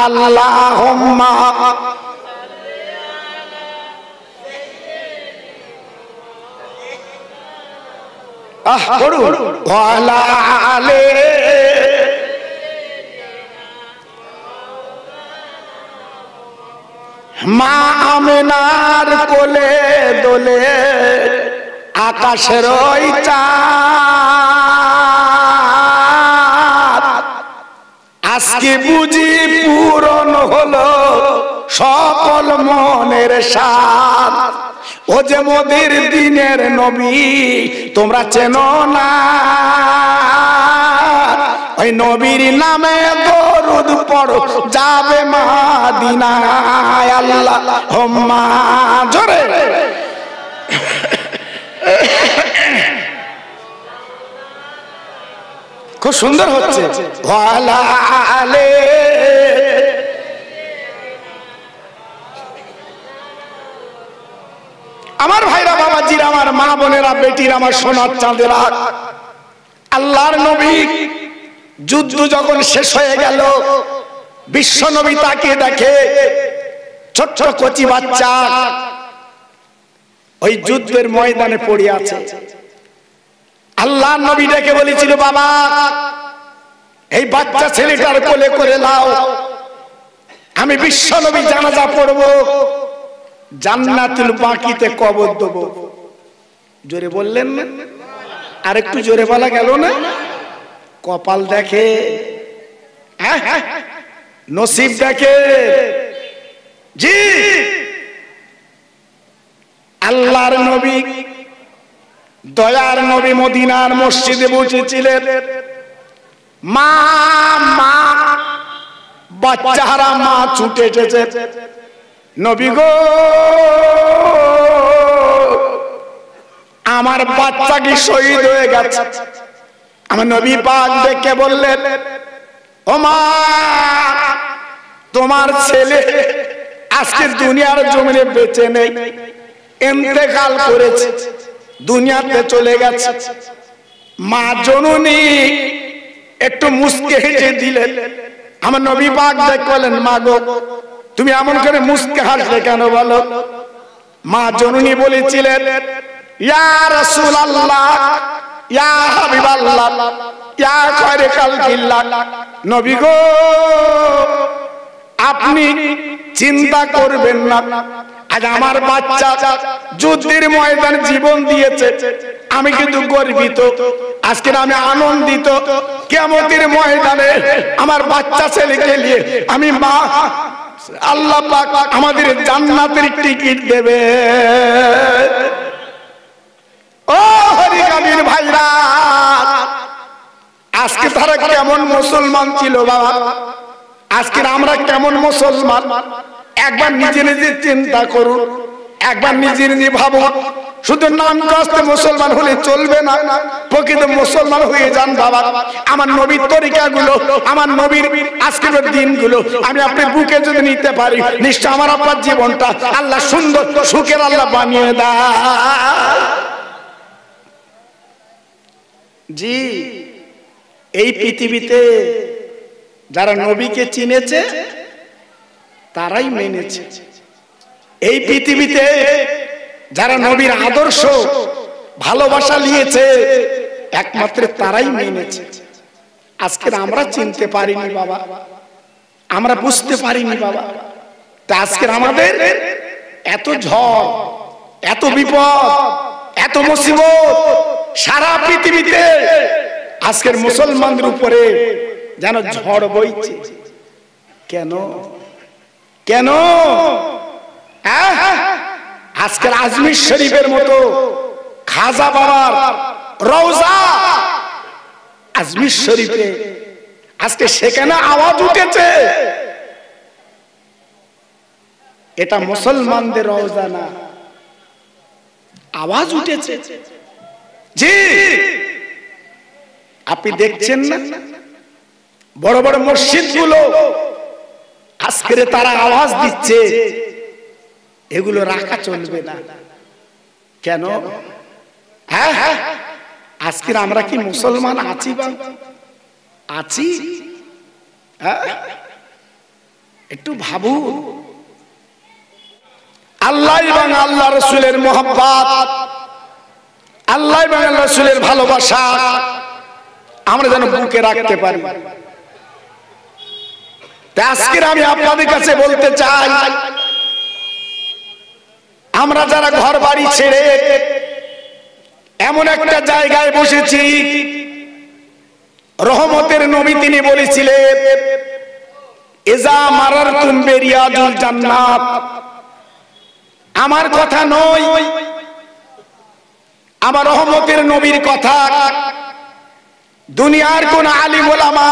আল্লাহুম্মা পড়ুন ওয়ালা আলে। মা আমিনার কোলে দোলে আকাশের ওই চাঁদ, আজকে বুঝি পূরণ হলো সকল মনের স্বাদ। ও যে মোদের দিনের নবী তোমরা চেনো না, ওই নবীর নামে দরুদ পড়ো যাবে মদিনায়। আল্লাহুম্মা, জোরে খুব সুন্দর হচ্ছে। ওয়ালা আলে। আমার ভাইরা বাবাজিরা, আমার মা বোনেরা, বেটির, আমার সোনার চাঁদেরা, আল্লাহর নবী যুদ্ধ যখন শেষ হয়ে গেল বিশ্ব নবী তাকিয়ে দেখে ছোট্ট কচি বাচ্চা ওই যুদ্ধের ময়দানে পড়ে আছে। আল্লাহর নবী ডেকে বলেছিল, বাবা এই বাচ্চা ছেলেটার কোলে করে লাও, আমি বিশ্বনবী জানাজা পড়ব, জান্নাতুল বাকিতে কবর দেব। জোরে বললেন না? আর একটু জোরে বলা গেল না? কপাল দেখে, নসিব দেখে। জি, আল্লাহর নবী, দয়ার নবী মদিনার মসজিদে বসেছিলেন। মা মা বাচ্চারা মা ছুটে এসেছে, নবী গো আমার বাচ্চা কি শহীদ হয়ে গেছে? আমার নবী পাক দেখে বললেন, ও মা, তোমার ছেলে আজকে দুনিয়ার জমিনে বেঁচে নেই, ইন্তেকাল করেছে, দুনিয়াতে চলে গেছে। মা জননী একটু মুস্কে হেসে দিলেন। আমার নবী পাক দেখে বলেন, মা গো তুমি এমন করে মুস্কে হাসলে কেন বলো? মা জননী বলেছিলেন, ইয়া রাসূলুল্লাহ, ইয়া হাবিবাল্লাহ, ইয়া খায়রে খালকিল্লাহ, নবী গো আপনি চিন্তা করবেন না, আজ আমার বাচ্চা যুদ্ধের ময়দানে জীবন দিয়েছে, আমি কিন্তু গর্বিত, আজকে আমি আনন্দিত। কিয়ামতের ময়দানে আমার বাচ্চা ছেলেকে নিয়ে আমি মা, আল্লাহ পাক আমাদের জান্নাতের টিকিট দেবে। ও হরিকাবির ভাইরা, আজকে তারা কেমন মুসলমান ছিল বাবা, আজকে আমরা কেমন মুসলমান? একবার নিজে নিজে চিন্তা করুন, একবার নিজে নিজে ভাবুন। শুধু নাম কষ্টে মুসলমান হলে চলবে না, প্রকৃত মুসলমান হয়ে যান বাবা। আমার নবীর তরিকাগুলো, আমার নবীর আজকের দিনগুলো আমি আপনার বুকে যদি নিতে পারি, নিশ্চয় আমার আপনার জীবনটা আল্লাহ সুন্দর সুখের আল্লাহ বানিয়ে দেয়। জি, এই পৃথিবীতে যারা নবীকে চিনেছে তারাই মেনেছে। এই পৃথিবীতে যারা নবীর আদর্শ ভালোবাসা নিয়েছে একমাত্র তারাই মেনেছে। আজকে আমরা চিনতে পারিনি বাবা, আমরা বুঝতে পারিনি বাবা। তা আজকে আমাদের এত ঝড়, এত বিপদ, এত মুসিবত সারা পৃথিবীতে আজকের মুসলমানদের উপরে যেন ঝড় বইছে। কেন কেন? আজকের আজমির শরীফের মতো খাজা বাবার রওজা আজমির শরীফে, আজকে সেখানে আওয়াজ উঠেছে এটা মুসলমানদের রওজা না, আওয়াজ উঠেছে। জি, আপনি দেখছেন না বড় বড় মসজিদ গুলো আজকে তারা আওয়াজ দিচ্ছে, এগুলো রাখা চলবে না। কেন? হ্যাঁ হ্যাঁ, আজকে আমরা কি মুসলমান আছি বা আছি? একটু ভাবু। আল্লাহ এবং আল্লাহ রাসূলের মহব্বত, আল্লাহ এবং আল্লাহ রাসূলের ভালোবাসা আমরা যেন বুকে রাখতে পারি। আজকে আমি আপনাদের কাছে বলতে চাই, আমরা যারা ঘর বাড়ি ছেড়ে এমন একটা জায়গায় বসেছি, রহমতের নবী তিনি বলেছিলেন, ইজা মারারতুম বিরিয়াজুল জান্নাত। আমার কথা নয়, আমার রহমতের নবীর কথা। দুনিয়ার কোন আলিম ওলামা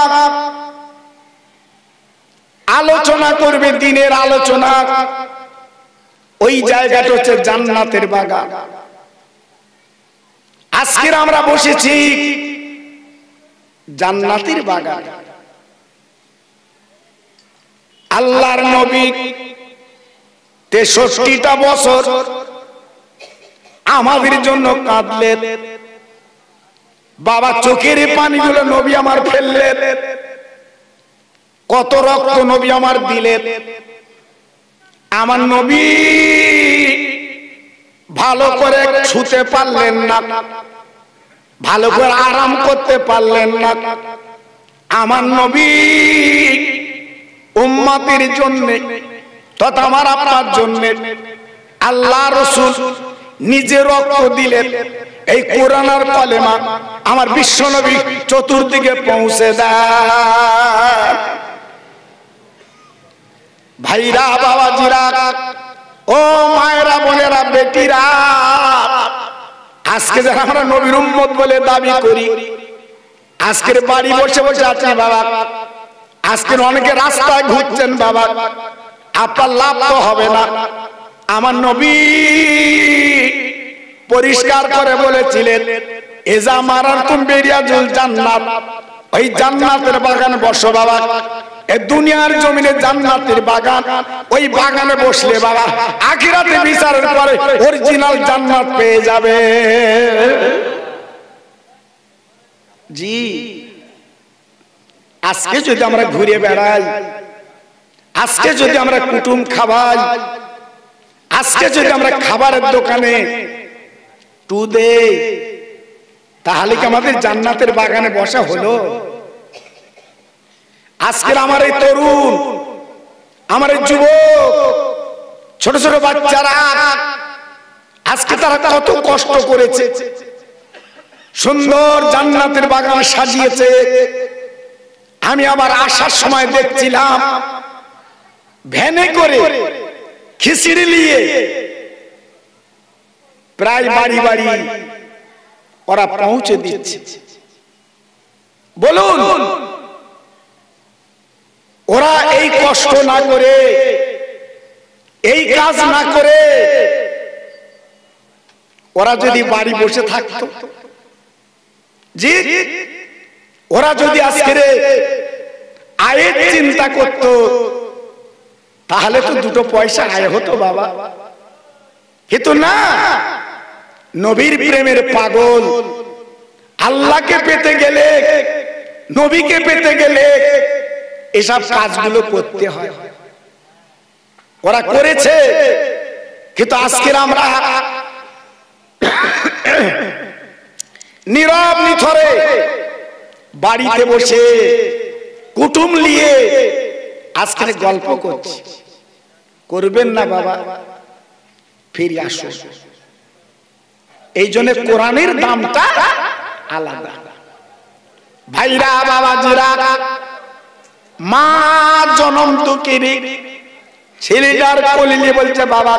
আলোচনা করবে দিনের আলোচনা, ওই জায়গাটা হচ্ছে জান্নাতের বাগান। আজকে আমরা বসেছি জান্নাতের বাগান। আল্লাহর নবী 63টা বছর আমাদের জন্য কাঁদলেন। বাবা চোখের পানিগুলো নবী আমার ফেললেন, কত রক্ত নবী আমার দিলেন। আমার নবী ভালো করে ছুতে পারলেন না, ভালো করে আরাম করতে পারলেন না। আমার নবী উম্মতের জন্য তথা আমার আপনার জন্য আল্লাহ রাসূল নিজে রক্ত দিলেন এই কোরআন আর কালেমা আমার বিশ্ব নবী চতুর্দিকে পৌঁছে দেয়। ভাইরা বাবাজিরা ও মায়েরা বোনেরা বেটিরা, আজকে যারা আমরা নবীর উম্মত বলে দাবি করি, আজকের বাড়ি বসে বসে আছেন বাবা, আজকের অনেকে রাস্তায় ঘুরছেন বাবা, আপনার লাভ তো হবে না। আমার নবী পরিষ্কার করে বলেছিলেন এজা মারারতুম বিরিয়াজুল জান্নাত, ওই জান্নাতের বাগানে বসো বাবা। এই দুনিয়ার জমিনে জান্নাতের বাগান, ওই বাগানে বসলে বাবা আখিরাতে বিচারের পরে অরিজিনাল জান্নাত পেয়ে যাবে। জি, আজকে যদি আমরা ঘুরে বেড়াই, আজকে যদি আমরা কুটুম খাওয়াই, আজকে যদি আমরা খাবারের দোকানে টু দেই, তাহলে কি আমাদের জান্নাতের বাগানে বসা হলো? আজকের আমার এই তরুণ, আমার এই যুবক, ছোট ছোট বাচ্চারা আজকে তারা কত কষ্ট করেছে, সুন্দর জান্নাতের বাগান সাজিয়েছে। আমি আবার আসার সময় দেখছিলাম ভ্যানে করে খিচুড়ি নিয়ে প্রায় বাড়ি বাড়ি ওরা পৌঁছে দিচ্ছে। বলুন, ওরা এই কষ্ট না করে, এই কাজ না করে ওরা যদি বাড়ি বসে থাকতো, জি, ওরা যদি আজকের আয়ের চিন্তা করত, তাহলে তো দুটো পয়সা আয় হতো বাবা। কিন্তু না, নবীর প্রেমের পাগল, আল্লাহকে পেতে গেলে, নবীকে পেতে গেলে এসব কাজগুলো করতে হয়। ওরা করেছে, কিন্তু আজকের আমরা নীরব নিথরে বাড়িতে বসে কুটুম নিয়ে আজকে গল্প করছি। করবেন না বাবা, ফিরে আসুন। এই জন্য কোরআনের দামটা আলাদা। ভাইরা বাবাজিরা, মা জনম দুঃখিনী ছেলেটার কোলে নিয়ে বলছে বাবা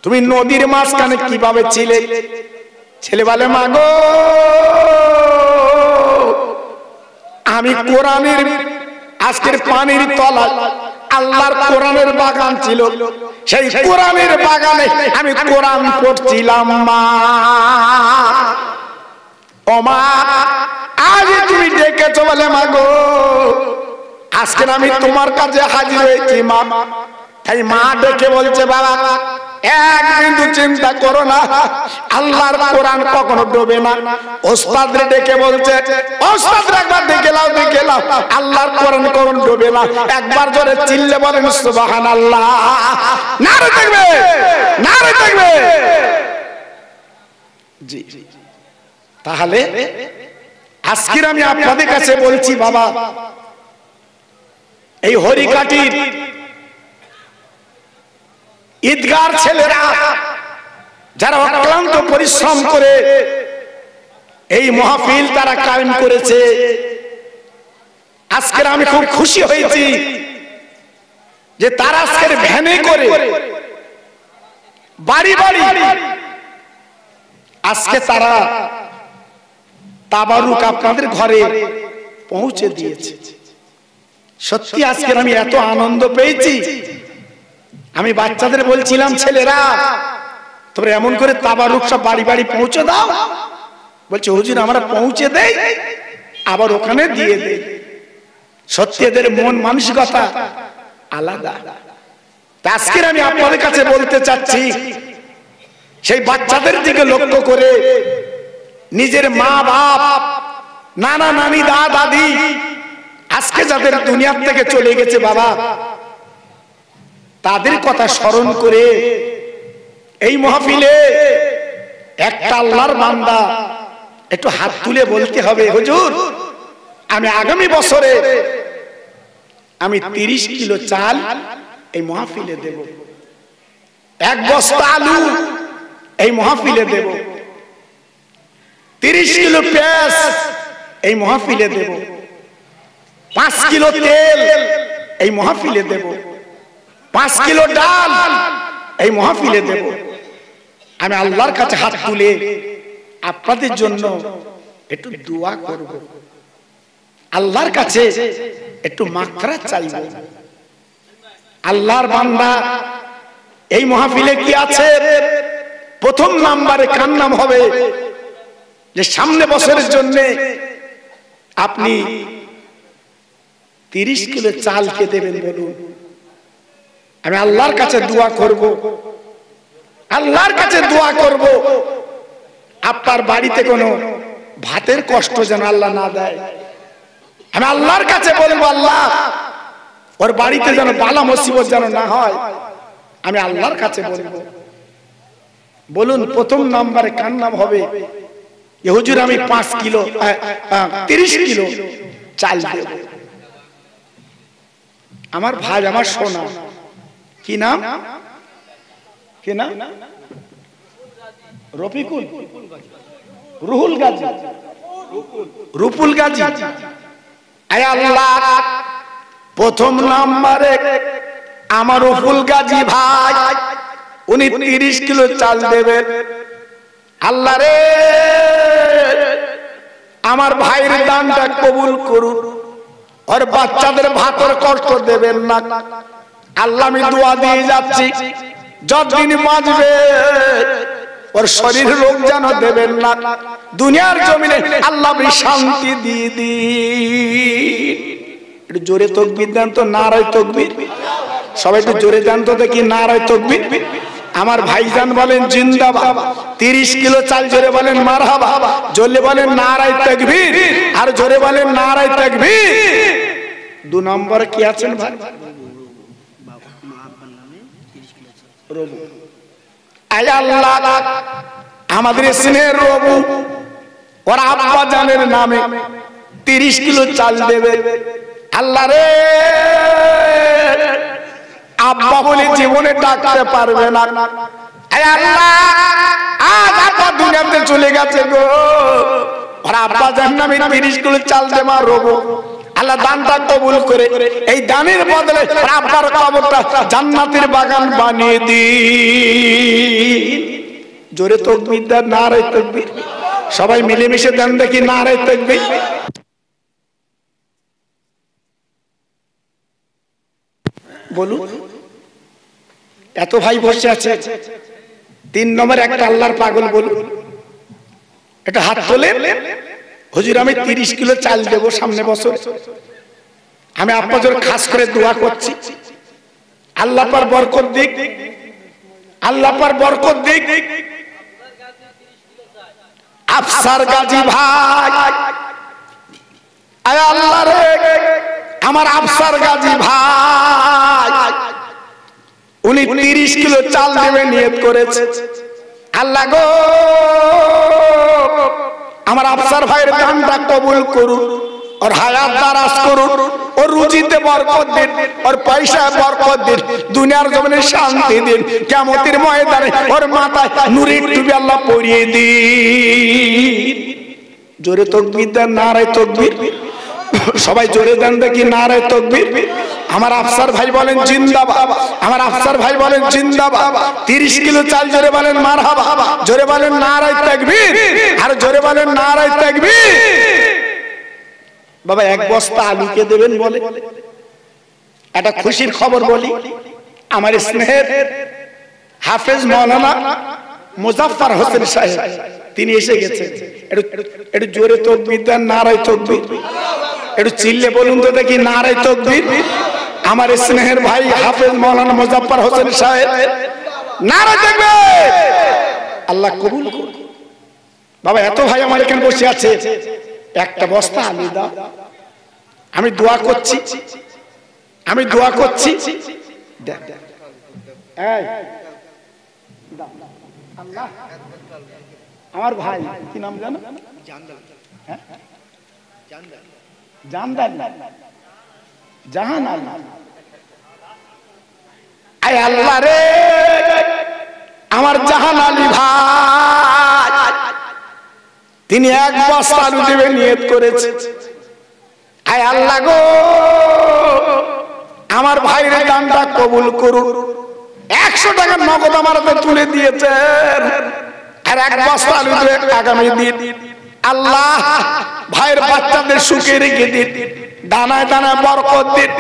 তুমি নদীর মাঝখানে কিভাবে ছিলে? ছেলে বলে মা গো, আমি কোরআনের আজকের পানির তলায় আল্লাহর কোরআনের বাগান ছিল, সেই কোরআনের বাগানে আমি কোরআন পড়ছিলাম মা। ও মা, আজ তুমি ডেকেছো বলে মা গো, আজকে আমি তোমার কাছে হাজির হয়েছি মা। তাই মা ডেকে বলছে বাবা এক বিন্দু চিন্তা করো না, আল্লাহর কোরআন কখনো ডোবে না। ওস্তাদরে ডেকে বলছে ওস্তাদরে একবার দেখে লাও, দেখে লাও, আল্লাহর কোরআন কখনো ডোবে না। একবার জোরে চিল্লে বলেন সুবহানাল্লাহ। নারে দেখবে, নারে দেখবে। জি, তাহলে আজকে আমি আপনাদের কাছে বলছি বাবা, এই হরিকাটির ঈদগার ছেলেরা যারা অক্লান্ত পরিশ্রম করে এই মাহফিল তারা কায়েম করেছে, আজকে আমি খুব খুশি হয়েছি যে তারা আজকের ভ্যানে করে বাড়ি বাড়ি আজকে তারা তাবারুক আপনাদের ঘরে পৌঁছে দিয়েছে। সত্যি আজকে আমি এত আনন্দ পেয়েছি। আমি বাচ্চাদের বলছিলাম ছেলেরা তোমরা এমন করে তাবারুক সব বাড়ি বাড়ি পৌঁছে দাও। বলছে হুজুর আমরা পৌঁছে দেই আবার ওখানে দিয়ে দেই। সত্যি এদের মন মানসিকতা আলাদা। আজকে আমি আপনাদের কাছে বলতে চাচ্ছি, সেই বাচ্চাদের দিকে লক্ষ্য করে নিজের মা বাপ, নানা নানি, দাদা দাদি আজকে যাদের দুনিয়া থেকে চলে গেছে বাবা, তাদের কথা স্মরণ করে এই মাহফিলে একটা আল্লাহর বান্দা একটু হাত তুলে বলতে হবে হুজুর আমি আগামী বছরে আমি 30 কিলো চাল এই মাহফিলে দেব, 1 বস্তা আলু এই মাহফিলে দেব, 30 কিলো পেঁয়াজ এই মাহফিলে দেব, 5 কিলো তেল এই মাহফিলে দেব, 5 কিলো ডাল এই মাহফিলে দেব। আমি আল্লাহর কাছে হাত তুলে আপনাদের জন্য একটু দোয়া করব, আল্লাহর কাছে একটু মাগফিরাত চাইব। আল্লাহর বান্দা এই মাহফিলে কি আছে? প্রথম নাম্বারে কার নাম হবে যে সামনে বছরের জন্য আপনি 30 কিলো চাল কে দেবেন বলুন? আমি আল্লাহর কাছে দোয়া করব, আল্লাহর কাছে দোয়া করব আপনার বাড়িতে কোনো ভাতের কষ্ট যেন আল্লাহ না দেয়। আমি আল্লাহর কাছে বলবো আল্লাহ ওর বাড়িতে যেন বালা মুসিবত যেন না হয়। আমি আল্লাহর কাছে বলবো। বলুন প্রথম নম্বরে কার নাম হবে? হুজুর আমি 5 কিলো 30 কিলো চাল দেব। আমার ভাই, আমার সোনা, কি নাম? কি নাম? রফিকুল, রুহুল গাজী, রুপুল গাজী। আয় আল্লাহ প্রথম নম্বরে আমার রুপুল গাজী ভাই, উনি 30 কিলো চাল দেবেন। আল্লাহ রে আমার ভাইয়ের দানটা কবুল করুন, ওর বাচ্চাদের ভাতের কষ্ট দেবেন না। আল্লাহ আমি দোয়া দিয়ে যাচ্ছি যতদিন বাঁচবে ওর শরীর রোগ যেন দেবেন না। দুনিয়ার জমিনে আল্লাহ আপনি শান্তি দিয়ে দিন। একটু জোরে তাকবীর দেন তো, নারায়ে তাকবীর। সবাই একটু জোরে দেন তো দেখি, নারায়ে তাকবীর। আমার ভাইজান বলেন জিন্দাবাদ। 30 কিলো চাল জোরে বলেন মারহাবা, জোরে বলেন নারায়ে তাকবীর, আর জোরে বলেন নারায়ে তাকবীর। 2 নম্বরে কি আছেন ভাই? রবু। আয় আল্লাহ আমাদের স্নেহের রবু ওর আব্বা জানের নামে 30 কিলো চাল দেবে। আল্লাহ রে আব্বা বলে জীবনে ডাকতে পারবে না। আয় আল্লাহ আজ আব্বা দুনিয়াতে চলে গেছে গো, ওর আব্বা জান নামে 30 কিলো চাল দে মা রবু। আল্লাহ দানটা কবুল করে এই দানের বদলে আব্বার কবরটা জান্নাতের বাগান বানিয়ে দিন। জোরে তাকবীর দেন, নারায়ে তাকবীর। সবাই মিলেমিশে দেন দেখি, নারায়ে তাকবীর। বলুন এত ভাই বসে আছে, 3 নম্বর একটা আল্লাহর পাগল বলুন, এটা হাত তোলে। হুজুর আমি 30 কিলো চাল দেব সামনে বছর। আমি আপনাদের খাস করে দোয়া করছি আল্লাহ পার বরকত দিক, আল্লাহ পার বরকত দিক। আফসার গাজী ভাই, আয় আল্লাহ রে আমার আফসার গাজী ভাই উনি 30 কিলো চাল দেবে নিয়ত করেছে। আল্লাহ গো আমার আফসার ভাইয়ের দানটা কবুল করুন, और হায়াত দারাজ করুন, और রুজিতে বরকত দিন, और পয়সায় বরকত দিন, দুনিয়ার জমিনে শান্তি দিন, কিয়ামতের ময়দানে और মাথায় নূরের টুপি আল্লাহ পরিয়ে দিন। জোরে তাকবীর দেন, নারায়ে তাকবীর। সবাই জোরে দেন দেখি, নারায়ে তাকবীর। আমার আফসার ভাই বলেন জিন্দাবাদ, আমার আফসার ভাই বলেন জিন্দাবাদ। 30 কিলো চাল জোরে বলেন মারহাবা, জোরে বলেন নারায়ে তাকবীর, আর জোরে বলেন নারায়ে তাকবীর। বাবা 1 বস্তা আলু কে দেবেন বলে? একটা খুশির খবর বলি, আমার স্নেহের হাফেজ মাওলানা মুজাফফর হোসেন সাহেব তিনি এসে গেছেন। একটু জোরে তাকবীর দেন, নারায়ে তাকবীর। একটু চিল্লে বলুন তো দেখি, নারায়ে তাকবীর। আমার স্নেহের ভাই হাফেজ মাওলানা মুজাফফর হোসেন সাহেব, নারায়ে তাকবীর। আল্লাহ কবুল করুন। বাবা এত ভাই আমার এখানে বসে আছে, একটা বস্তা আলু দাও। আমি দোয়া করছি, আমি দোয়া করছি। আমার ভাই কি নাম জানো? জানদার না, জাহান আলী। আয় আল্লাহ রে, আমার জাহান আলী ভাই তিনি এক বস্তা আলু দেবে নিয়ত করেছে। আয় আল্লাহ গো, আমার ভাইয়ের দানটা কবুল করুন। 100 টাকা নগদ আমার হাতে তুলে দিয়েছেন, আর এক বস্তা আলু দেবে আগামী দিন। আল্লাহ ভাইয়ের বাচ্চাদের সুখে রেখে দিন, দানায় দানায় বরকত দিন।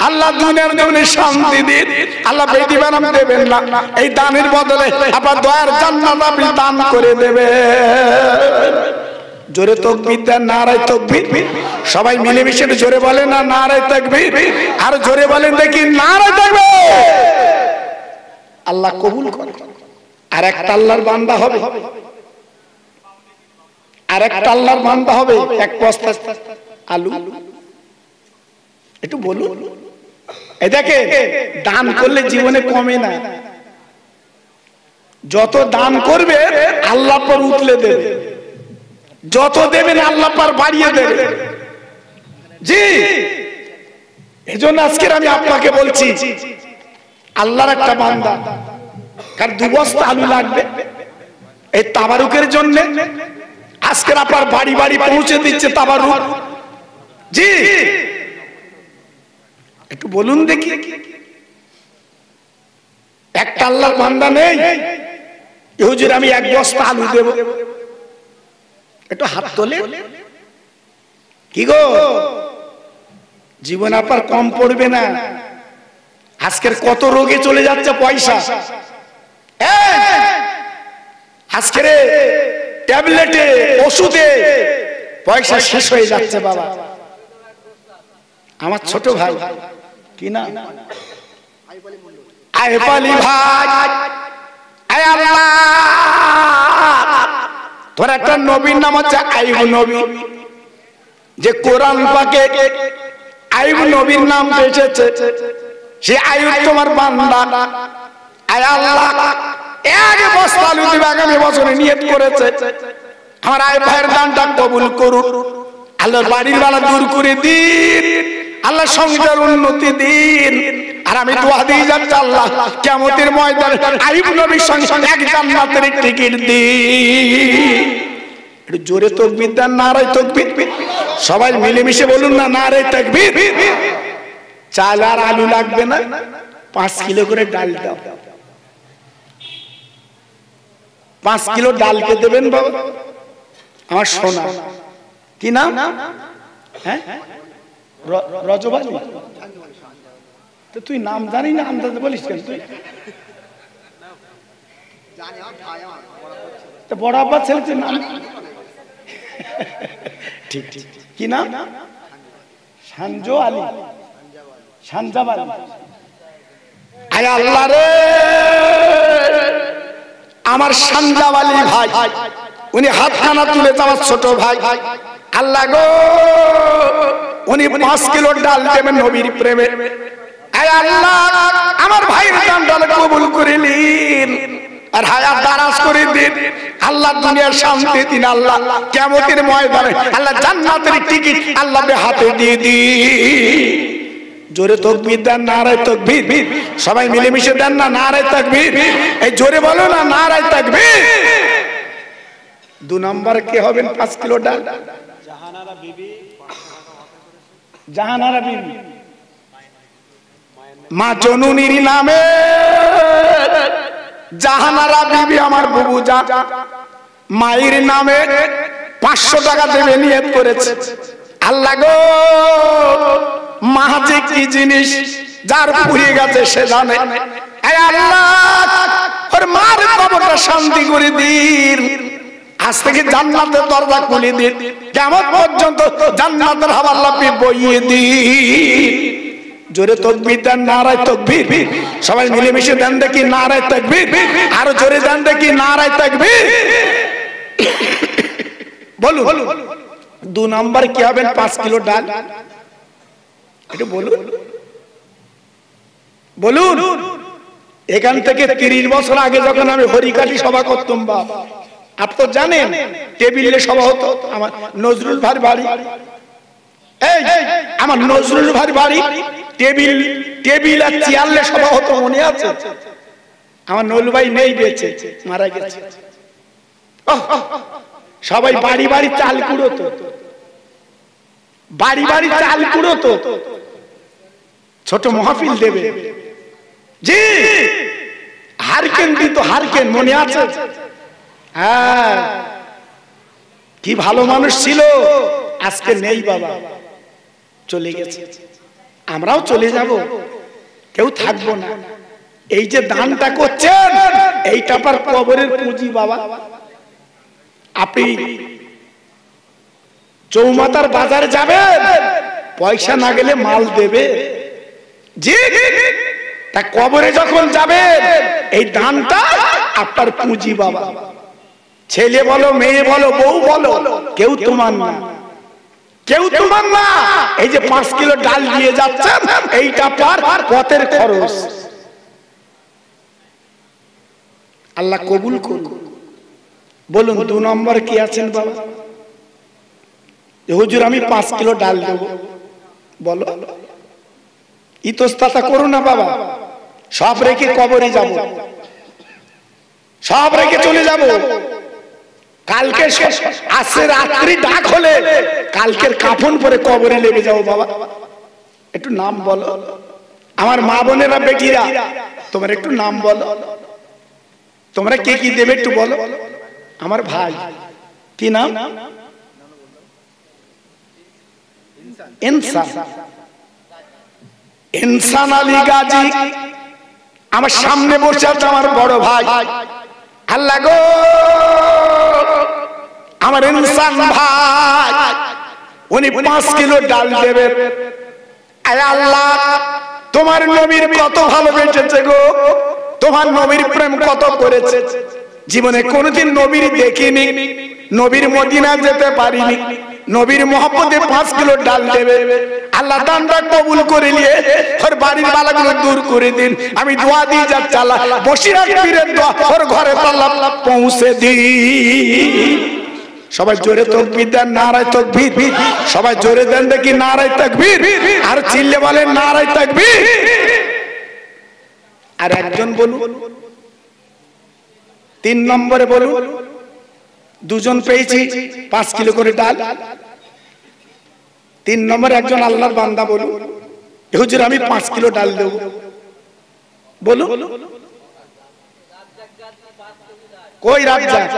আল্লাহ দুনিয়ার জমিনে শান্তি দিন। আল্লাহ বেটি বানাম দেবেন না, এই দানের বদলে আপনার দয়ার জান্নাত আপনি দান করে দেবেন। জোরে তাকবীর দেন, নারায়ে তাকবীর। সবাই মিলেমিশে জোরে বলেন না নারায়ে তাকবীর। আর জোরে বলেন দেখি নারায়ে তাকবীর। আল্লাহ কবুল করে। আর একটা আল্লাহর বান্দা হবে, আর একটা আল্লাহর বান্দা হবে এক বস্তা আলু। একটু বলুন, এই দেখে দান করলে জীবনে কমে না, যত দান করবে আল্লাহ পর উতলে দেবে, যত দেবেন আল্লাহ পর বাড়িয়ে দেবে। জি, এজন্য আজকে আমি আপনাকে বলছি, আল্লাহর একটা বান্দা কার 2 বস্তা আলু লাগবে এই তাবারুকের জন্য, আজকে আপনার বাড়ি বাড়ি পৌঁছে দিচ্ছে তাবারুক। জি, একটু বলুন দেখি, একটা আল্লাহর বান্দা নেই হুজুর আমি 1 বস্তা আলু দেব? একটু হাত তোলে। কি গো, জীবন আপনার কম পড়বে না। আজকের কত রোগে চলে যাচ্ছে পয়সা, আজকের ট্যাবলেটে ওষুধে পয়সা শেষ হয়ে যাচ্ছে। বাবা আমার ছোট ভাই কি না আইব আলী ভাই, আয় আল্লাহ তোর একটা নবীর নাম হচ্ছে আইব নবী, যে কোরআন পাকে আইব নবীর নাম এসেছে, সে আইব তোমার বান্দা। আয় আল্লাহ 1 বস্তা আলু দিবে আগামী বছরে নিয়ত করেছে। আমার আইব ভাইয়ের দানটা কবুল করুন। আল্লাহ বাড়ির বালা দূর করে দিন, আল্লাহ সংসার উন্নতি দিন। আর আমি দোয়া দিয়ে যাচ্ছি, আল্লাহ কিয়ামতের ময়দানে আইব নবীর সঙ্গে এক জান্নাতের টিকিট দিন। একটু জোরে তাকবীর দেন, নারায়ে তাকবীর। সবাই মিলেমিশে বলুন না নারায়ে তাকবীর। চাল আর আলু লাগবে না, 5 কিলো করে ডাল দাও। 5 কিলো ডালকে দেবেন বাবা আমার সোনা। কি নাম? হ্যাঁ, রজব আলী। তো তুই নাম জানি না, আন্দাজে বলিস কেন তুই? তো বড় আব্বা ছেলে তুই নাম ঠিক ঠিক। কি নাম? সানজো আলী, সানজাব আলী। আয় আল্লাহ রে, আমার সানজাব আলী ভাই উনি হাতখানা তুলে আমার ছোট ভাই। আল্লাহ গো, উনি 5 কিলো ডাল দেবেন নবীর প্রেমে। আয় আল্লাহ আমার ভাইয়ের দানটা কবুল করে নিন, আর হায়াত দারাজ করে দিন। আল্লাহ দুনিয়ার শান্তি দিন, আল্লাহ কিয়ামতের ময়দানে আল্লাহ জান্নাতের টিকিট আল্লাহ হাতে দিয়ে দিন। জোরে তাকবীর দেন, নারায়ে তাকবীর। সবাই মিলেমিশে দেন না নারায়ে তাকবীর। এই জোরে বলো না নারায়ে তাকবীর। 2 নম্বর কে হবেন 5 কিলো ডাল? জাহানারা বিবি। জাহানারা বিবি মা জননীর নামে জাহানারা বিবি আমার বুবু যা মায়ের নামে 500 টাকা দেবে নিয়ত করেছে। আল্লাহ গো, মা যে কি জিনিস যার পুড়িয়ে গেছে সে জানে। আয় আল্লাহ ওর মার কবরটা শান্তি করে দিন, আজ থেকে জান্নাতের দরজা খুলে দিন, কিয়ামত পর্যন্ত জান্নাতের হাওয়া আল্লাহ বইয়ে দিন। জোরে তাকবীর দেন, নারায়ে তাকবীর। সবাই মিলেমিশে দেন দেখি নারায়ে তাকবীর। আর জোরে দেন দেখি নারায়ে তাকবীর। বলুন 2 নম্বর কি হবেন 5 কিলো ডাল? একটু বলুন বলুন। এখান থেকে 30 বছর আগে যখন আমি হরিকাঠি সভা করতাম, বাপ আপনি তো জানেন টেবিলে সভা হতো আমার নজরুল ভাইয়ের বাড়ি। এই আমার নজরুল ভাই বাড়ি টেবিল আর চেয়ারলে সভা হতো, মনে আছে? আমার নজরুল ভাই নেই, বেঁচে মারা গেছে। সবাই বাড়ি বাড়ি চাল কুড়োতো, বাড়ি বাড়ি চাল কুড়োতো, ছোট মাহফিল দেবে। জি, হারকেন দিত, হারকেন, মনে আছে? হ্যাঁ, কি ভালো মানুষ ছিল। আজকে নেই বাবা, চলে গেছে। আমরাও চলে যাব, কেউ থাকবো না। এই যে দানটা করছেন, এইটা আবার কবরের পুঁজি বাবা। আপনি চৌমাতার বাজারে যাবেন, পয়সা না গেলে মাল দেবে। জি, তা কবরে যখন যাবেন, এই দানটা আপনার পুঁজি বাবা। ছেলে বলো, মেয়ে বলো, বউ বলো, কেউ তোমার না, কেউ তোমার না। এই যে 5 কিলো ডাল দিয়ে যাচ্ছেন, এইটা আপনার পথের খরচ। আল্লাহ কবুল করুন। বলুন 2 নম্বর কি আছেন বাবা? হুজুর আমি 5 কিলো ডাল দেবো, বলো। ইতস্ততা করো না বাবা, সব রেখে কবরে যাব, সব রেখে চলে যাব। কালকে আসে রাত্রি ডাক হলে কালকের কাফন পরে কবরে লেগে যাও বাবা। একটু নাম বলো, আমার মা বোনেরা, বেটিরা, তোমার একটু নাম বলো। তোমরা কে কি দেবে একটু বলো। আমার ভাই, কি নাম? ইনসান, ইনসান আলী গাজী আমার সামনে বসে আছে, আমার বড় ভাই। আল্লাহ গো, আমার ইনসান ভাই, উনি 5 কিলো ডাল দেবে। আরে আল্লাহ, তোমার নবীর কত ভালোবেসেছে গো, তোমার নবীর প্রেম কত করেছে। জীবনে কোনোদিন নবীর দেখিনি, নবীর মদিনা যেতে পারিনি, নবীর মহব্বতে 5 কিলো ডাল দেবে। আল্লাহ দানটা কবুল করে নিয়ে ওর বাড়ির বালাগুলো দূর করে দিন। আমি দোয়া দিয়ে যাচ্ছি, আল্লাহ বসিরাত পীরের দোয়া ওর ঘরে আল্লাহ পৌঁছে দিন। সবাই জোরে তাকবীর দেন, নারায়ে তাকবীর। সবাই জোরে দেন দেখি নারায়ে তাকবীর। আর চিল্লে বলেন নারায়ে তাকবীর। আর একজন বলুন 3 নম্বরে বলুন। 2 জন পেয়েছি 5 কিলো করে ডাল। 3 নম্বরে একজন আল্লাহর বান্দা বলুন, হুজুর আমি 5 কিলো ডাল দেব, বলুন। কই রাজ্জাক?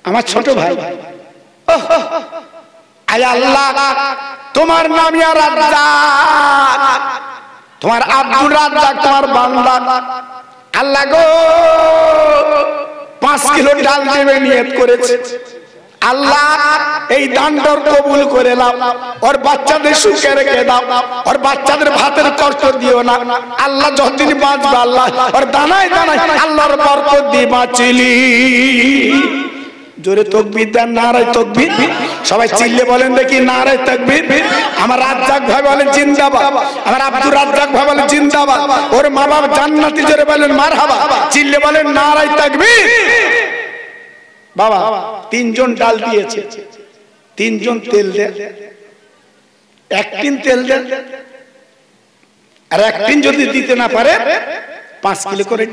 আমার ছোট ভাই। আয় আল্লাহ, তোমার নাম ইয়া রাজ্জাক, তোমার আব্দুর রাজ্জাক তোমার বান্দা। আল্লাহ গো, 5 কিলো ডাল দেবে নিয়ত করেছে। আল্লাহ এই দানটার কবুল করে নাও, ওর বাচ্চাদের সুখে রেখে দাও, ওর বাচ্চাদের ভাতের কষ্ট দিও না। আল্লাহ যতদিন বাঁচবে, আল্লাহ ওর দানায় দানায় আল্লাহর বরকত দিয়ে বাঁচিলি। জোরে তাকবীর দেন, নারায়ে তাকবীর। সবাই চিল্লে বলেন দেখি নারায়ে তাকবীর। আমার রাজ্জাক ভাই বলেন জিন্দাবাদ, আমার আব্দুর রাজ্জাক ভাই বলেন জিন্দাবাদ, ওর মা বাবা জান্নাতি, জোরে বলেন মারহাবা, চিল্লে বলেন নারায়ে তাকবীর। বাবা 3 জন ডাল দিয়েছে, 3 জন তেল দেন, 1 টিন তেল দেন, আর 1 টিন যদি দিতে না পারে 5 কিলো করে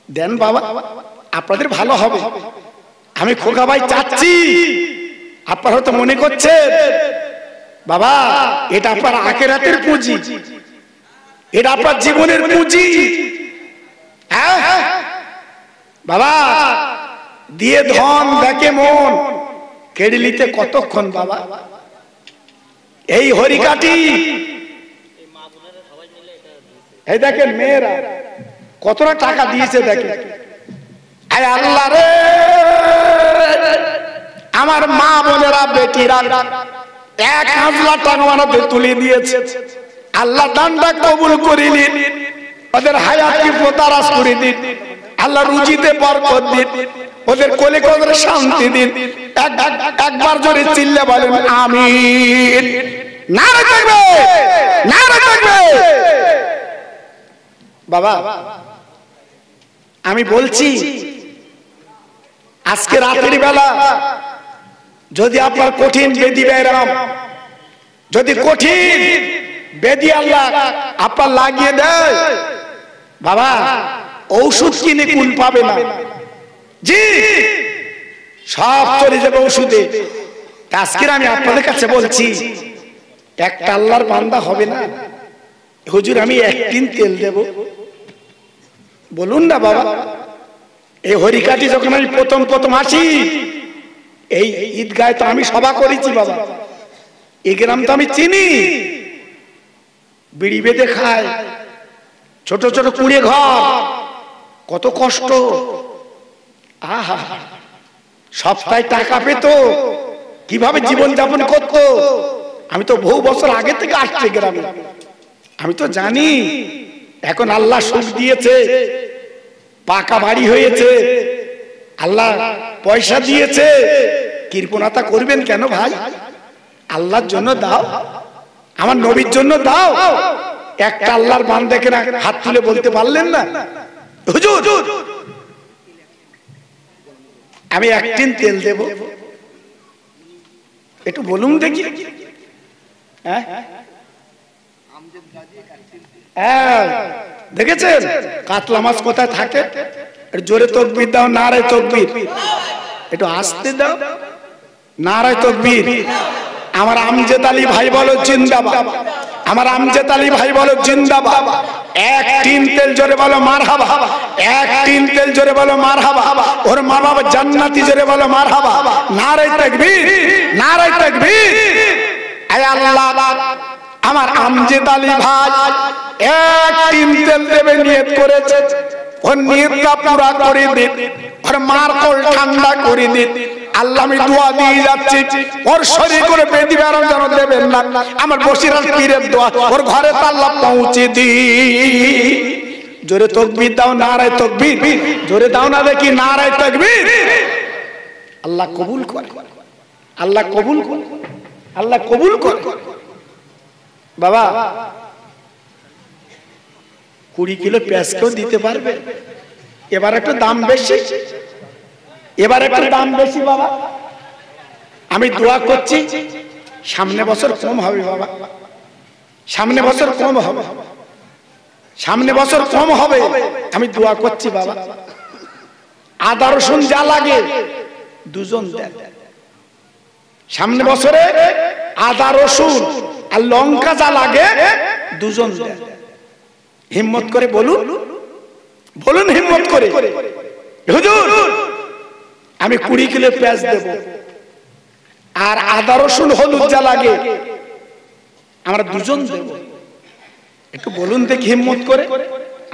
দেন বাবা, আপনাদের ভালো হবে। আমি খোকা ভাই চাচ্ছি, আপনারা হয়তো মনে করছেন বাবা এটা আপনার আখিরাতের পুঁজি, এটা আপনার জীবনের পুঁজি। হ্যাঁ বাবা, দিয়ে ধন দেখে মন কেড়ে নিতে কতক্ষণ বাবা। এই হরিকাটি, এই দেখেন মেয়েরা কতটা টাকা দিয়েছে দেখেন। আয় আল্লাহ রে, আমার মা বোনেরা, বেটিরা 1,000 টাকা আমাকে তুলে দিয়েছে। আল্লাহ দানটা কবুল করে নিন, ওদের হায়াতকে প্রতারাস করে দিন, আল্লাহ রুজিতে বরকত দিন, ওদের কোলে কোলে শান্তি দিন। একবার জোরে চিল্লে বলেন আমিন। নারে তাকবীর, নারে তাকবীর। বাবা আমি বলছি, আজকে রাতের বেলা যদি আপনার কঠিন বেদি ব্যায়াম, যদি কঠিন বেদি আল্লাহ আপনার লাগিয়ে দেয়, বাবা ঔষধ কিনে কুল পাবে না, জি সব চলে যাবে ওষুধে। আজকে আমি আপনাদের কাছে বলছি, একটা আল্লাহর বান্দা হবে না, হুজুর আমি একদিন তেল দেব, বলুন না বাবা। এই হরিকাটি যখন আমি প্রথম আসি, এই ঈদগায় তো আমি সভা করেছি বাবা, এই গ্রাম তো আমি চিনি, বিড়ি বেঁধে খায়, ছোট ছোট কুড়ে ঘর, কত কষ্ট। আহা, সপ্তাহে টাকা পেত, কিভাবে জীবন যাপন করত। আমি তো বহু বছর আগে থেকে আসছি গ্রামে, আমি তো জানি। এখন আল্লাহ সুখ দিয়েছে, পাকা বাড়ি হয়েছে, আল্লাহ পয়সা দিয়েছে, কৃপণতা করবেন কেন ভাই? আল্লাহর জন্য দাও, আমার নবীর জন্য দাও। একটা আল্লাহর বান্দাকে না হাত তুলে বলতে পারলেন না, হুজুর আমি একদিন তেল দেব, একটু বলুন দেখি। দেখেছেন কাতলা মাছ কোথায় থাকে? জোরে তকবীর দাও, নারায়ে তকবীর। একটু আস্তে দাও, নারায়ে তকবীর। আমার আমজেদ আলী ভাই বলো জিন্দাবাদ, আমার আমজেদ আলী ভাই বলো জিন্দাবাদ। এক টিন তেল জোরে বলো মারহাবা, এক টিন তেল জোরে বলো মারহাবা। ওর মা বাবা জান্নাতি জোরে বলো মারহাবা। নারায়ে তাকবীর, নারায়ে তাকবীর। আয় আল্লাহ, আমার আমজেদ আলী ভাই এক টিন তেল দেবে নিয়ত করেছে, ওর নিয়তটা পুরা করে দিন, ওর মার কোল ঠান্ডা করে দিন। আল্লাহ আমি দোয়া দিয়ে যাচ্ছি, ওর শরীর করে বেদি বেড়ানো যেন দেবেন না। আমার বসিরার পীরের দোয়া, ওর ঘরে আল্লাহ পৌঁছে দি। জোরে তাকবীর দাও, নারায়ে তাকবীর। জোরে দাও না দেখি, নারায়ে তাকবীর। আল্লাহ কবুল করে, আল্লাহ কবুল করে, আল্লাহ কবুল করে। বাবা 20 কিলো পেঁয়াজ কেউ দিতে পারবে? এবার একটু দাম বেশি, এবার একটু দাম বেশি বাবা। আমি দোয়া করছি সামনে বছর কম হবে বাবা, সামনে বছর কম হবে, সামনে বছর কম হবে। আমি দোয়া করছি বাবা। আদা রসুন যা লাগে দুজন দেন, সামনে বছরে আদা রসুন আর লঙ্কা যা লাগে দুজন দেন। হিম্মত করে বলুন, বলুন হিম্মত করে, হুজুর আমি 20 কিলো পেঁয়াজ দেব, আর আদা রসুন হলুদ যা লাগে আমরা দুজন দেব। একটু বলুন দেখি হিম্মত করে।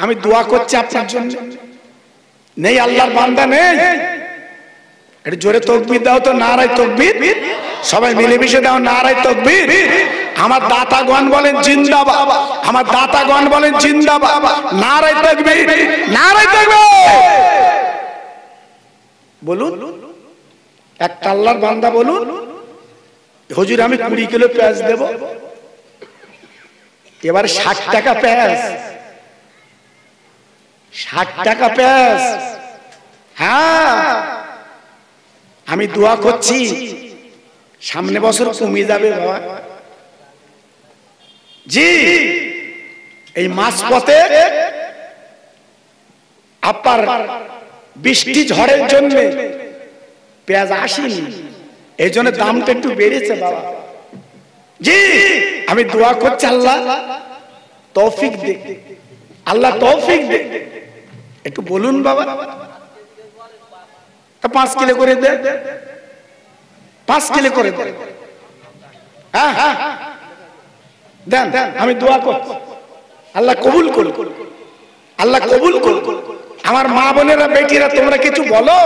আমি দোয়া করছি আপনার জন্য। নেই আল্লাহর বান্দা নেই? একটু জোরে তাকবীর দাও তো, নারায়ে তাকবীর। সবাই মিলেমিশে দাও, নারায়ে তাকবীর। আমার দাতাগণ বলেন জিন্দাবাদ, আমার দাতাগণ বলেন জিন্দাবাদ। নারায়ে তাকবীর, নারায়ে তাকবীর। বলুন একটা আল্লাহর বান্দা বলুন, হুজুর আমি 20 কিলো পেঁয়াজ দেব। এবার 60 টাকা পেঁয়াজ, 60 টাকা পেঁয়াজ। হ্যাঁ আমি দোয়া করছি সামনে বছর কমে যাবে বাবা। জি এই মাস পথে আপনার বৃষ্টি ঝড়ের জন্য পেঁয়াজ আসেনি, এই জন্য দামটা একটু বেড়েছে বাবা। জি আমি দোয়া করছি আল্লাহ তৌফিক দে, আল্লাহ তৌফিক দে। একটু বলুন বাবা। 5 কিলো করে দে, 5 কিলো করে দে। হ্যাঁ হ্যাঁ দেন, আমি দোয়া করছি আল্লাহ কবুল করুন, আল্লাহ কবুল করুন। আমার মা বোনেরা বেটিরা তোমরা কিছু বলো,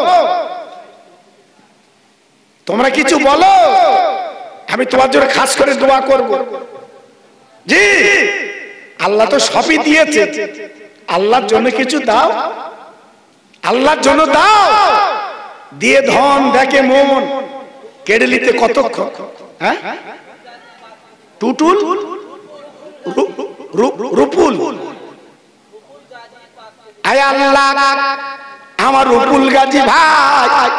তোমরা কিছু বলো, আমি তোমার জন্য খাস করে দোয়া করব। জি আল্লাহ তো সবই দিয়েছে, আল্লাহর জন্য কিছু দাও, আল্লাহর জন্য দাও। দিয়ে ধন দেখে মন কেড়ে নিতে কতক্ষণ। হ্যাঁ টুটুল রুপুল, আয় আল্লাহ আমার রুপুল গাজী ভাই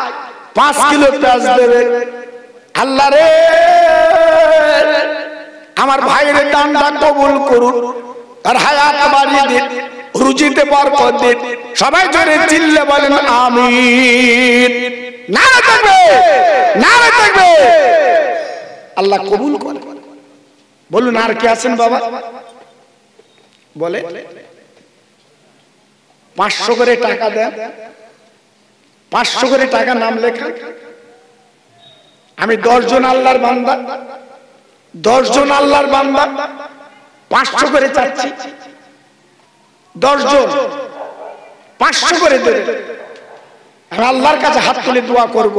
5 কিলো পেঁয়াজ দেবে। আল্লাহ রে আমার ভাইয়ের দানটা কবুল করুন, আর হায়াত বাড়িয়ে দিন, রুজিতে বরকত দিন। সবাই জোরে চিল্লে বলেন আমিন। নারে তাকবীর, নারে তাকবীর। আল্লাহ কবুল করে। বলুন আর কে আছেন বাবা? বলে 500 করে টাকা দেন, 500 করে টাকা নাম লেখা। আমি 10 জন আল্লাহর বান্দা, 10 জন আল্লাহর বান্দা 500 করে চাচ্ছি। 10 জন 500 করে দেবে। আমি আল্লাহর কাছে হাত তুলে দোয়া করব,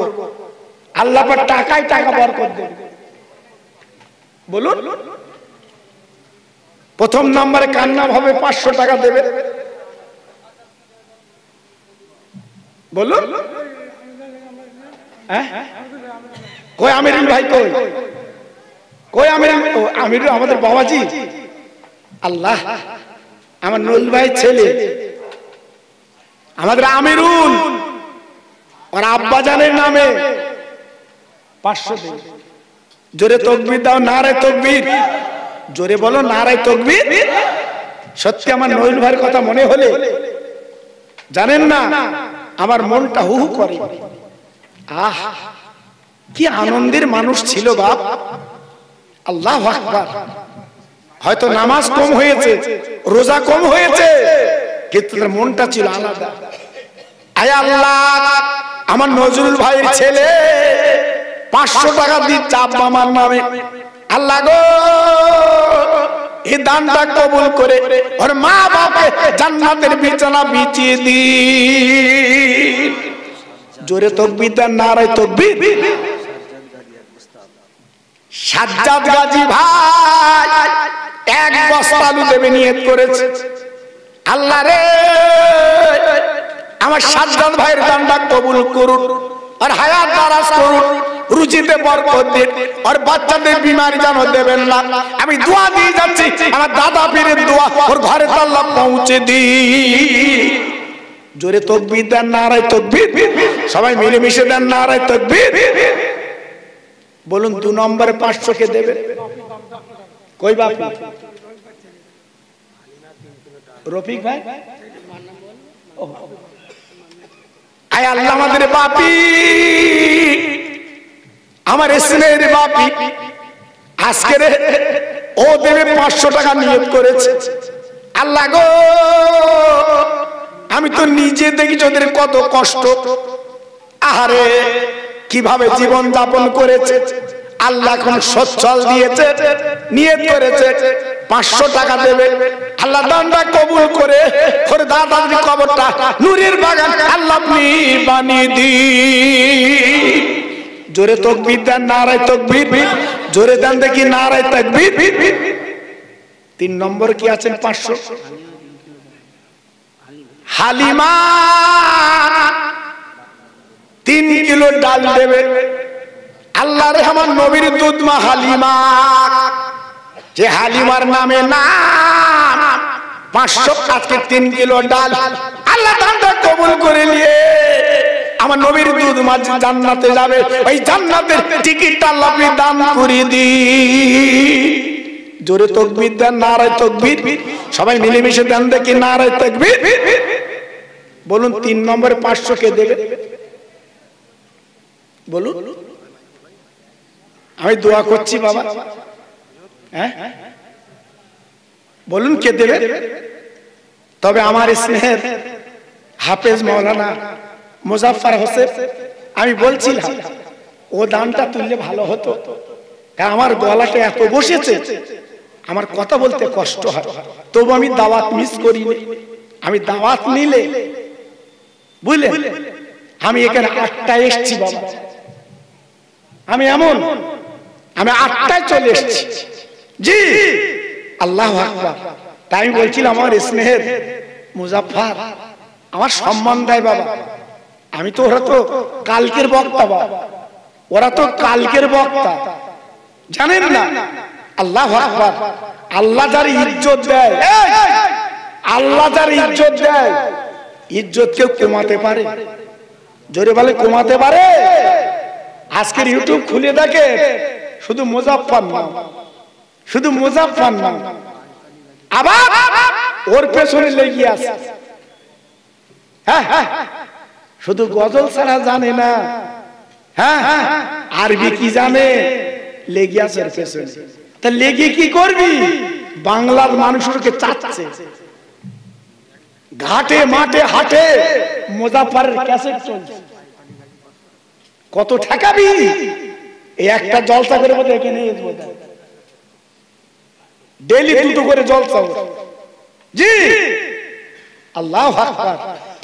আল্লাহ পাক টাকায় টাকা বরকত দেবে। বলুন প্রথম নম্বরে কার নাম হবে? 500 টাকা দেবে। বলুন কই আমিরুল ভাই? কই কই আমিরুল? আমাদের বাবাজি। আল্লাহ, আমার নুরুল ভাই ছেলে আমাদের আমিরুল, আর আব্বা জানের নামে 500 দেবে। জোরে তাকবীর দাও, নারে তাকবীর। জোরে বলো নারে তাকবীর। সত্যি আমার নুরুল ভাইয়ের কথা মনে হলে জানেন না আমার মনটা হু হু করে। আহ কি আনন্দের মানুষ ছিল বাপ। আল্লাহু আকবার। হয়তো নামাজ কম হয়েছে, রোজা কম হয়েছে, কিন্তু তার মনটা ছিল আলাদা। আয় আল্লাহ, আমার নজরুল ভাইয়ের ছেলে 500 টাকা দিচ্ছে আব্বা আমার নামে। আল্লাহ গো এই দানটা কবুল করে ওর মা বাবাকে জান্নাতের বিছানা বিছিয়ে দিন। জোরে তাকবীর দেন, নারে তাকবীর। সাজ্জাদ গাজী ভাই 1 বস্তা আলু দেবে নিয়ত করেছে। আল্লাহ রে আমার সাজ্জাদ ভাইয়ের দানটা কবুল করুন, আর হায়াত দারাজ করুন, রুজিতে বরকত দিন, আর বাচ্চাদের বিমারি যেন দেবেন না। আমি দোয়া দিয়ে যাচ্ছি, আমার দাদা পীরের দোয়া ওর ঘরে আল্লাহ পৌঁছে দিন। জোরে তাকবীর দেন, নারে তাকবীর। সবাই মিলেমিশে দেন নারে তাকবীর। বলুন 2 নম্বরে 500 কে দেবে? কই বাপ? রফিক ভাই। আয় আল্লাহ আমাদের বাপি, আমার স্নেহের বাপি, আজকে ও দেবে 500 টাকা নিয়ত করেছে। আল্লাহ গো আমি তো নিজে দেখি ওদের কত কষ্ট, আহারে কিভাবে জীবন যাপন করেছে। আল্লাহ এখন সচ্ছল দিয়েছে, নিয়ত করেছে 500 টাকা দেবে। আল্লাহ দানটা কবুল করে ওর দাদার কবরটা নূরের বাগান আল্লাহ আপনি বানিয়ে দিন। জোরে তাকবীর দেন, নারে তাকবীর। জোরে দেন দেখি নারে তাকবীর। 3 নম্বর কি আছেন? 500 হালিমা 3 কিলো ডাল দেবে। আল্লাহ রে আমার নবীর দুধ মা হালিমা, যে হালিমার নামে নাম 500 আজকে 3 কিলো ডাল। আল্লাহ দানটা কবুল করে নিয়ে আমার নবীর দুধ মা জান্নাতে যাবে। ওই জান্নাতের টিকিটটা আল্লাহ আপনি দান করে দিন। জোরে তাকবীর দেন, নারে তাকবীর। সবাই মিলেমিশে দেন দেখি নারে তাকবীর। বলুন 3 নম্বরে 500 কে দেবে? বলুন। আমি দোয়া করছি বাবা, হ্যাঁ বলুন কে দেবে? তবে আমার স্নেহের হাফেজ মাওলানা মুজাফফর হোসেন, আমি বলছিলাম ও দানটা তুললে ভালো হতো, কারণ আমার গলাটা এত বসেছে, আমার কথা বলতে কষ্ট হয়। তবু আমি দাওয়াত মিস করিনি। আমি দাওয়াত নিলে বুঝলেন, আমি এখানে 8টায় এসেছি বাবা। আমি 8টায় চলে এসেছি। জি আল্লাহু আকবার। তাই বলছিলাম আমার স্নেহের মুজাফফর আমার সম্মান দেয় বাবা। আমি তো, ওরা তো কালকের বক্তা বাবা, ওরা তো কালকের বক্তা, জানেন না? আল্লাহু আকবার। আল্লাহ যার ইজ্জত দেয়, আল্লাহ যার ইজ্জত দেয়, ইজ্জত কেউ কমাতে পারে? জোরে বলে কমাতে পারে? আজকের ইউটিউব খুলে দেখে শুধু মুজাফফর নাম, শুধু মুজাফফর নাম, আবার ওর পেছনে লেগে আছে। হ্যাঁ হ্যাঁ, শুধু গজল ছাড়া জানে না, হ্যাঁ আরবি কি জানে, লেগে আছে ওর পেছনে। তা লেগে কি করবি? বাংলার মানুষকে চাচ্ছে, ঘাটে মাঠে হাটে মুজাফফরের ক্যাসেট চলছে, কত ঠেকাবি? এই একটা জলসা করে বোধ এখানে ডেইলি দুটো করে জলসা। জি আল্লাহু আকবার।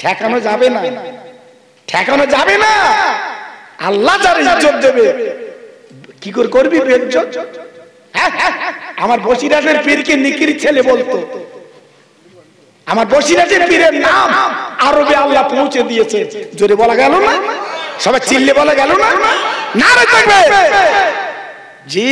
ঠেকানো যাবে না, ঠেকানো যাবে না। আল্লাহ যার ইজ্জত দেবে কি করে করবি বেইজ্জত? আমার বসিরহাটের পীরকে নিকির ছেলে বলতো। আমার বসিরহাটের পীরের নাম আরবে আল্লাহ পৌঁছে দিয়েছে। জোরে বলা গেল না? সবাই চিল্লে বলা গেল না? নারে থাকবে। জি